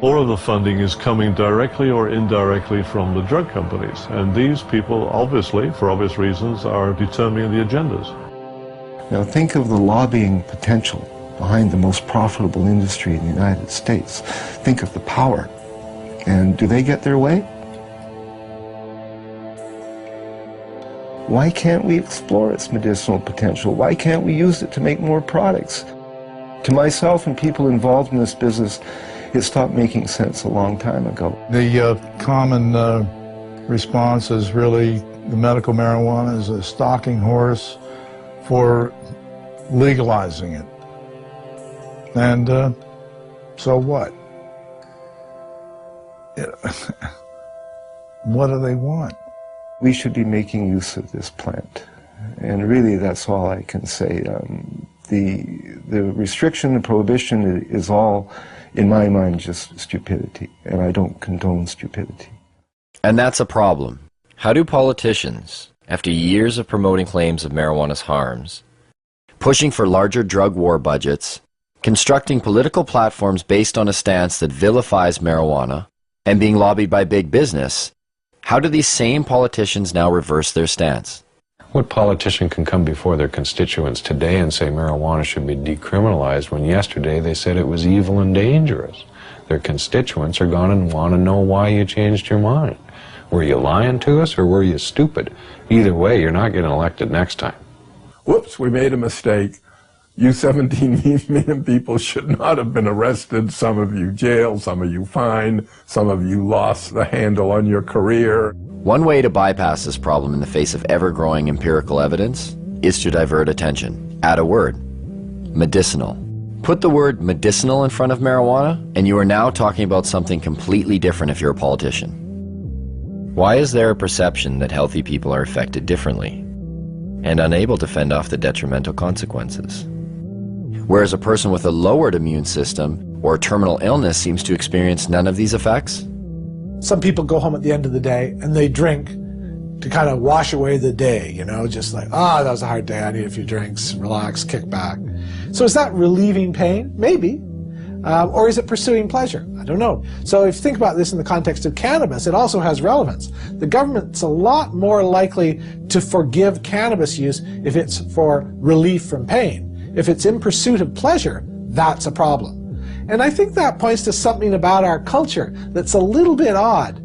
All of the funding is coming directly or indirectly from the drug companies, and these people obviously, for obvious reasons, are determining the agendas. Now think of the lobbying potential behind the most profitable industry in the United States. Think of the power. And do they get their way? Why can't we explore its medicinal potential? Why can't we use it to make more products? To myself and people involved in this business, it stopped making sense a long time ago. The common response is really the medical marijuana is a stalking horse for legalizing it. And so what? What do they want? We should be making use of this plant. And really, that's all I can say. The restriction, the prohibition is all, in my mind, just stupidity. And I don't condone stupidity. And that's a problem. How do politicians, after years of promoting claims of marijuana's harms, pushing for larger drug war budgets, constructing political platforms based on a stance that vilifies marijuana, and being lobbied by big business, how do these same politicians now reverse their stance? What politician can come before their constituents today and say marijuana should be decriminalized when yesterday they said it was evil and dangerous? Their constituents are going to want to know why you changed your mind. Were you lying to us or were you stupid? Either way, you're not getting elected next time. Whoops, we made a mistake. You 17 million people should not have been arrested. Some of you jailed, some of you fined, some of you lost the handle on your career. One way to bypass this problem in the face of ever-growing empirical evidence is to divert attention. Add a word: medicinal. Put the word medicinal in front of marijuana, and you are now talking about something completely different if you're a politician. Why is there a perception that healthy people are affected differently and unable to fend off the detrimental consequences, whereas a person with a lowered immune system or terminal illness seems to experience none of these effects? Some people go home at the end of the day and they drink to kind of wash away the day, you know, just like, that was a hard day, I need a few drinks, relax, kick back. So is that relieving pain? Maybe. Or is it pursuing pleasure? I don't know. So if you think about this in the context of cannabis, it also has relevance. The government's a lot more likely to forgive cannabis use if it's for relief from pain. If it's in pursuit of pleasure, that's a problem. And I think that points to something about our culture that's a little bit odd.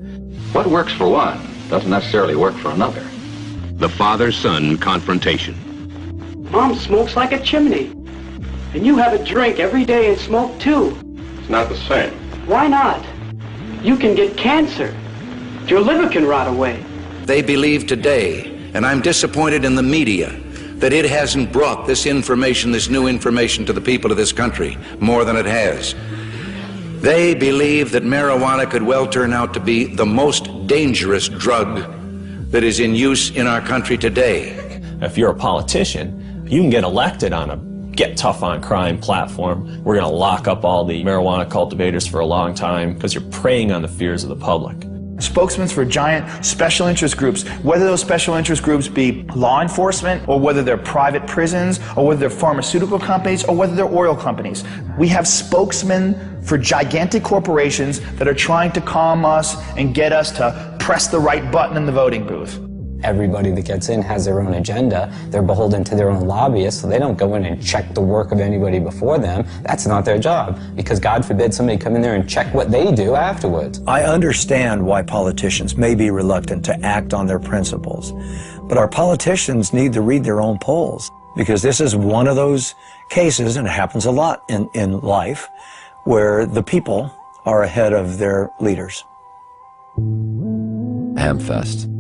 What works for one doesn't necessarily work for another. The father-son confrontation. Mom smokes like a chimney. And you have a drink every day and smoke too. It's not the same. Why not? You can get cancer. Your liver can rot away. They believe today, and I'm disappointed in the media, that it hasn't brought this information, this new information to the people of this country more than it has. They believe that marijuana could well turn out to be the most dangerous drug that is in use in our country today. If you're a politician, you can get elected on a get tough on crime platform. We're going to lock up all the marijuana cultivators for a long time because you're preying on the fears of the public. Spokesmen for giant special interest groups, whether those special interest groups be law enforcement, or whether they're private prisons, or whether they're pharmaceutical companies, or whether they're oil companies. We have spokesmen for gigantic corporations that are trying to calm us and get us to press the right button in the voting booth. Everybody that gets in has their own agenda. They're beholden to their own lobbyists, so they don't go in and check the work of anybody before them. That's not their job, because God forbid somebody come in there and check what they do afterwards. I understand why politicians may be reluctant to act on their principles, but our politicians need to read their own polls, because this is one of those cases, and it happens a lot in life, where the people are ahead of their leaders. Hempfest,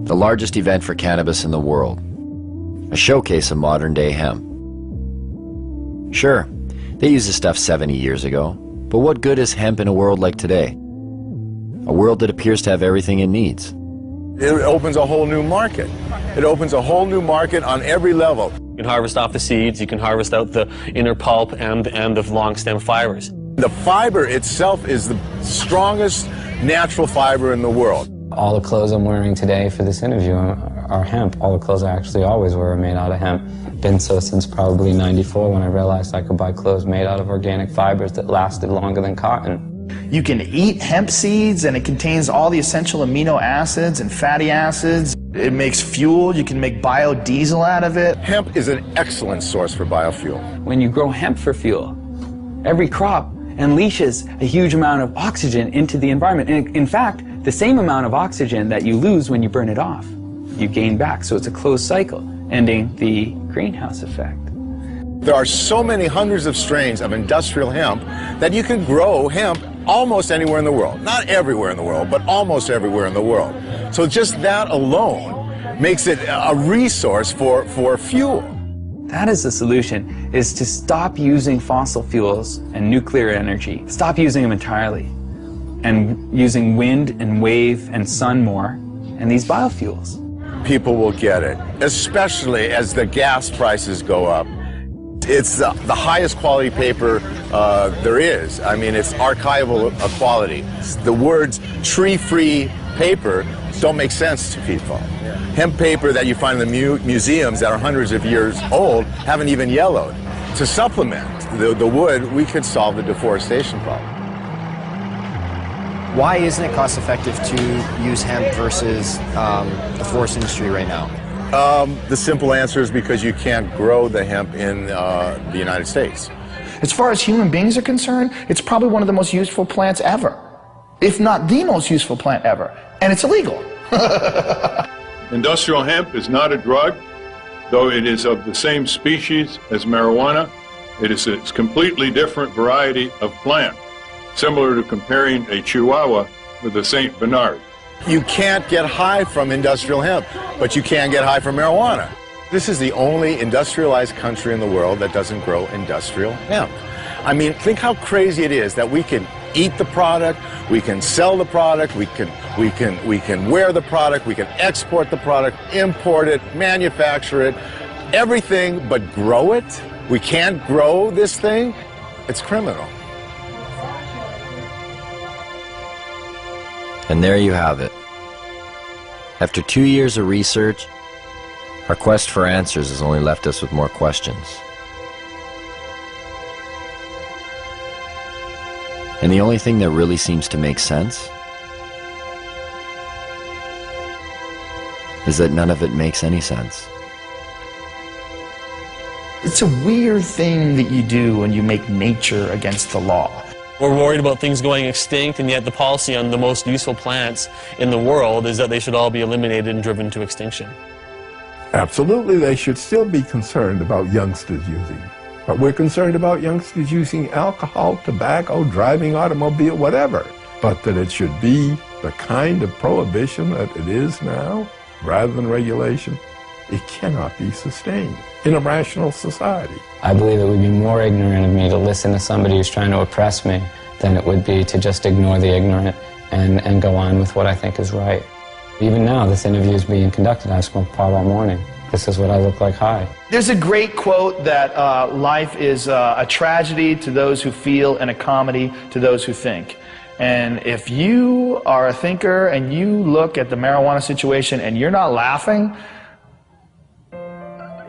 the largest event for cannabis in the world, a showcase of modern-day hemp. Sure, they used this stuff 70 years ago, but what good is hemp in a world like today? A world that appears to have everything it needs. It opens a whole new market. It opens a whole new market on every level. You can harvest off the seeds, you can harvest out the inner pulp and the long stem fibers. The fiber itself is the strongest natural fiber in the world. All the clothes I'm wearing today for this interview are hemp. All the clothes I actually always wear are made out of hemp. Been so since probably '94, when I realized I could buy clothes made out of organic fibers that lasted longer than cotton. You can eat hemp seeds, and it contains all the essential amino acids and fatty acids. It makes fuel. You can make biodiesel out of it. Hemp is an excellent source for biofuel. When you grow hemp for fuel, every crop unleashes a huge amount of oxygen into the environment. And in fact, the same amount of oxygen that you lose when you burn it off, you gain back. So it's a closed cycle, ending the greenhouse effect. There are so many hundreds of strains of industrial hemp that you can grow hemp almost anywhere in the world. Not everywhere in the world, but almost everywhere in the world. So just that alone makes it a resource for fuel. That is the solution, is to stop using fossil fuels and nuclear energy. Stop using them entirely, and using wind and wave and sun more, and these biofuels. People will get it, especially as the gas prices go up. It's the highest quality paper there is. I mean, it's archival quality. The words tree-free paper don't make sense to people. Hemp paper that you find in the museums that are hundreds of years old haven't even yellowed. To supplement the wood, we could solve the deforestation problem. Why isn't it cost effective to use hemp versus the forest industry right now? The simple answer is because you can't grow the hemp in the United States. As far as human beings are concerned, it's probably one of the most useful plants ever, if not the most useful plant ever, and it's illegal. Industrial hemp is not a drug, though it is of the same species as marijuana. It is a completely different variety of plant, similar to comparing a Chihuahua with a St. Bernard. You can't get high from industrial hemp, but you can get high from marijuana. This is the only industrialized country in the world that doesn't grow industrial hemp. I mean, think how crazy it is that we can eat the product, we can sell the product, we can wear the product, we can export the product, import it, manufacture it, everything but grow it. We can't grow this thing. It's criminal. And there you have it. After 2 years of research, our quest for answers has only left us with more questions. And the only thing that really seems to make sense is that none of it makes any sense. It's a weird thing that you do when you make nature against the law. We're worried about things going extinct, and yet the policy on the most useful plants in the world is that they should all be eliminated and driven to extinction. Absolutely, they should still be concerned about youngsters using. But we're concerned about youngsters using alcohol, tobacco, driving automobile, whatever. But that it should be the kind of prohibition that it is now, rather than regulation, it cannot be sustained in a rational society. I believe it would be more ignorant of me to listen to somebody who's trying to oppress me than it would be to just ignore the ignorant and go on with what I think is right. Even now, this interview is being conducted. I smoked pot all morning. This is what I look like high. There's a great quote that life is a tragedy to those who feel and a comedy to those who think. And if you are a thinker and you look at the marijuana situation and you're not laughing,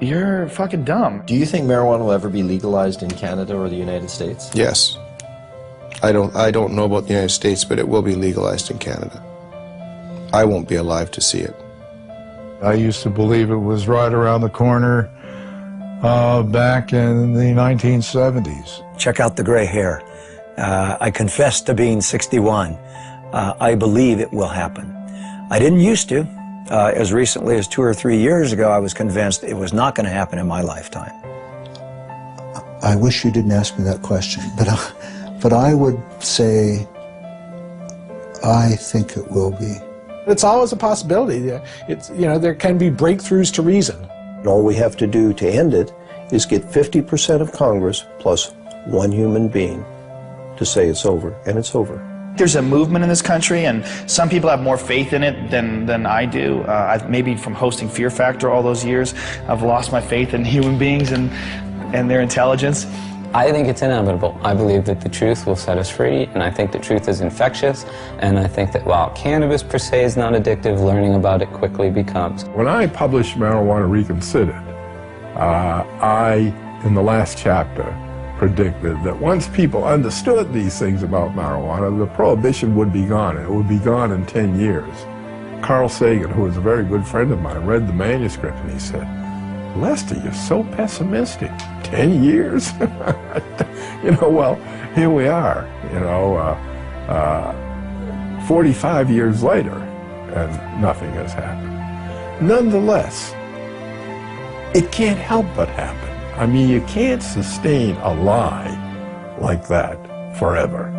you're fucking dumb. Do you think marijuana will ever be legalized in Canada or the United States? Yes. I don't know about the United States, but it will be legalized in Canada. I won't be alive to see it. I used to believe it was right around the corner back in the 1970s. Check out the gray hair. I confess to being 61. I believe it will happen. I didn't used to. As recently as 2 or 3 years ago, I was convinced it was not going to happen in my lifetime. I wish you didn't ask me that question, but I would say I think it will be. It's always a possibility. It's, you know, there can be breakthroughs to reason. All we have to do to end it is get 50% of Congress plus one human being to say it's over, and it's over. There's a movement in this country, and some people have more faith in it than I do. Maybe from hosting Fear Factor all those years, I've lost my faith in human beings and their intelligence. I think it's inevitable. I believe that the truth will set us free, and I think the truth is infectious, and I think that while cannabis per se is not addictive, learning about it quickly becomes. When I published Marijuana Reconsidered, I, in the last chapter, predicted that once people understood these things about marijuana, the prohibition would be gone. It would be gone in 10 years. Carl Sagan, who was a very good friend of mine, read the manuscript and he said, "Lester, you're so pessimistic. 10 years?" You know, well, here we are, 45 years later, and nothing has happened. Nonetheless, it can't help but happen. I mean, you can't sustain a lie like that forever.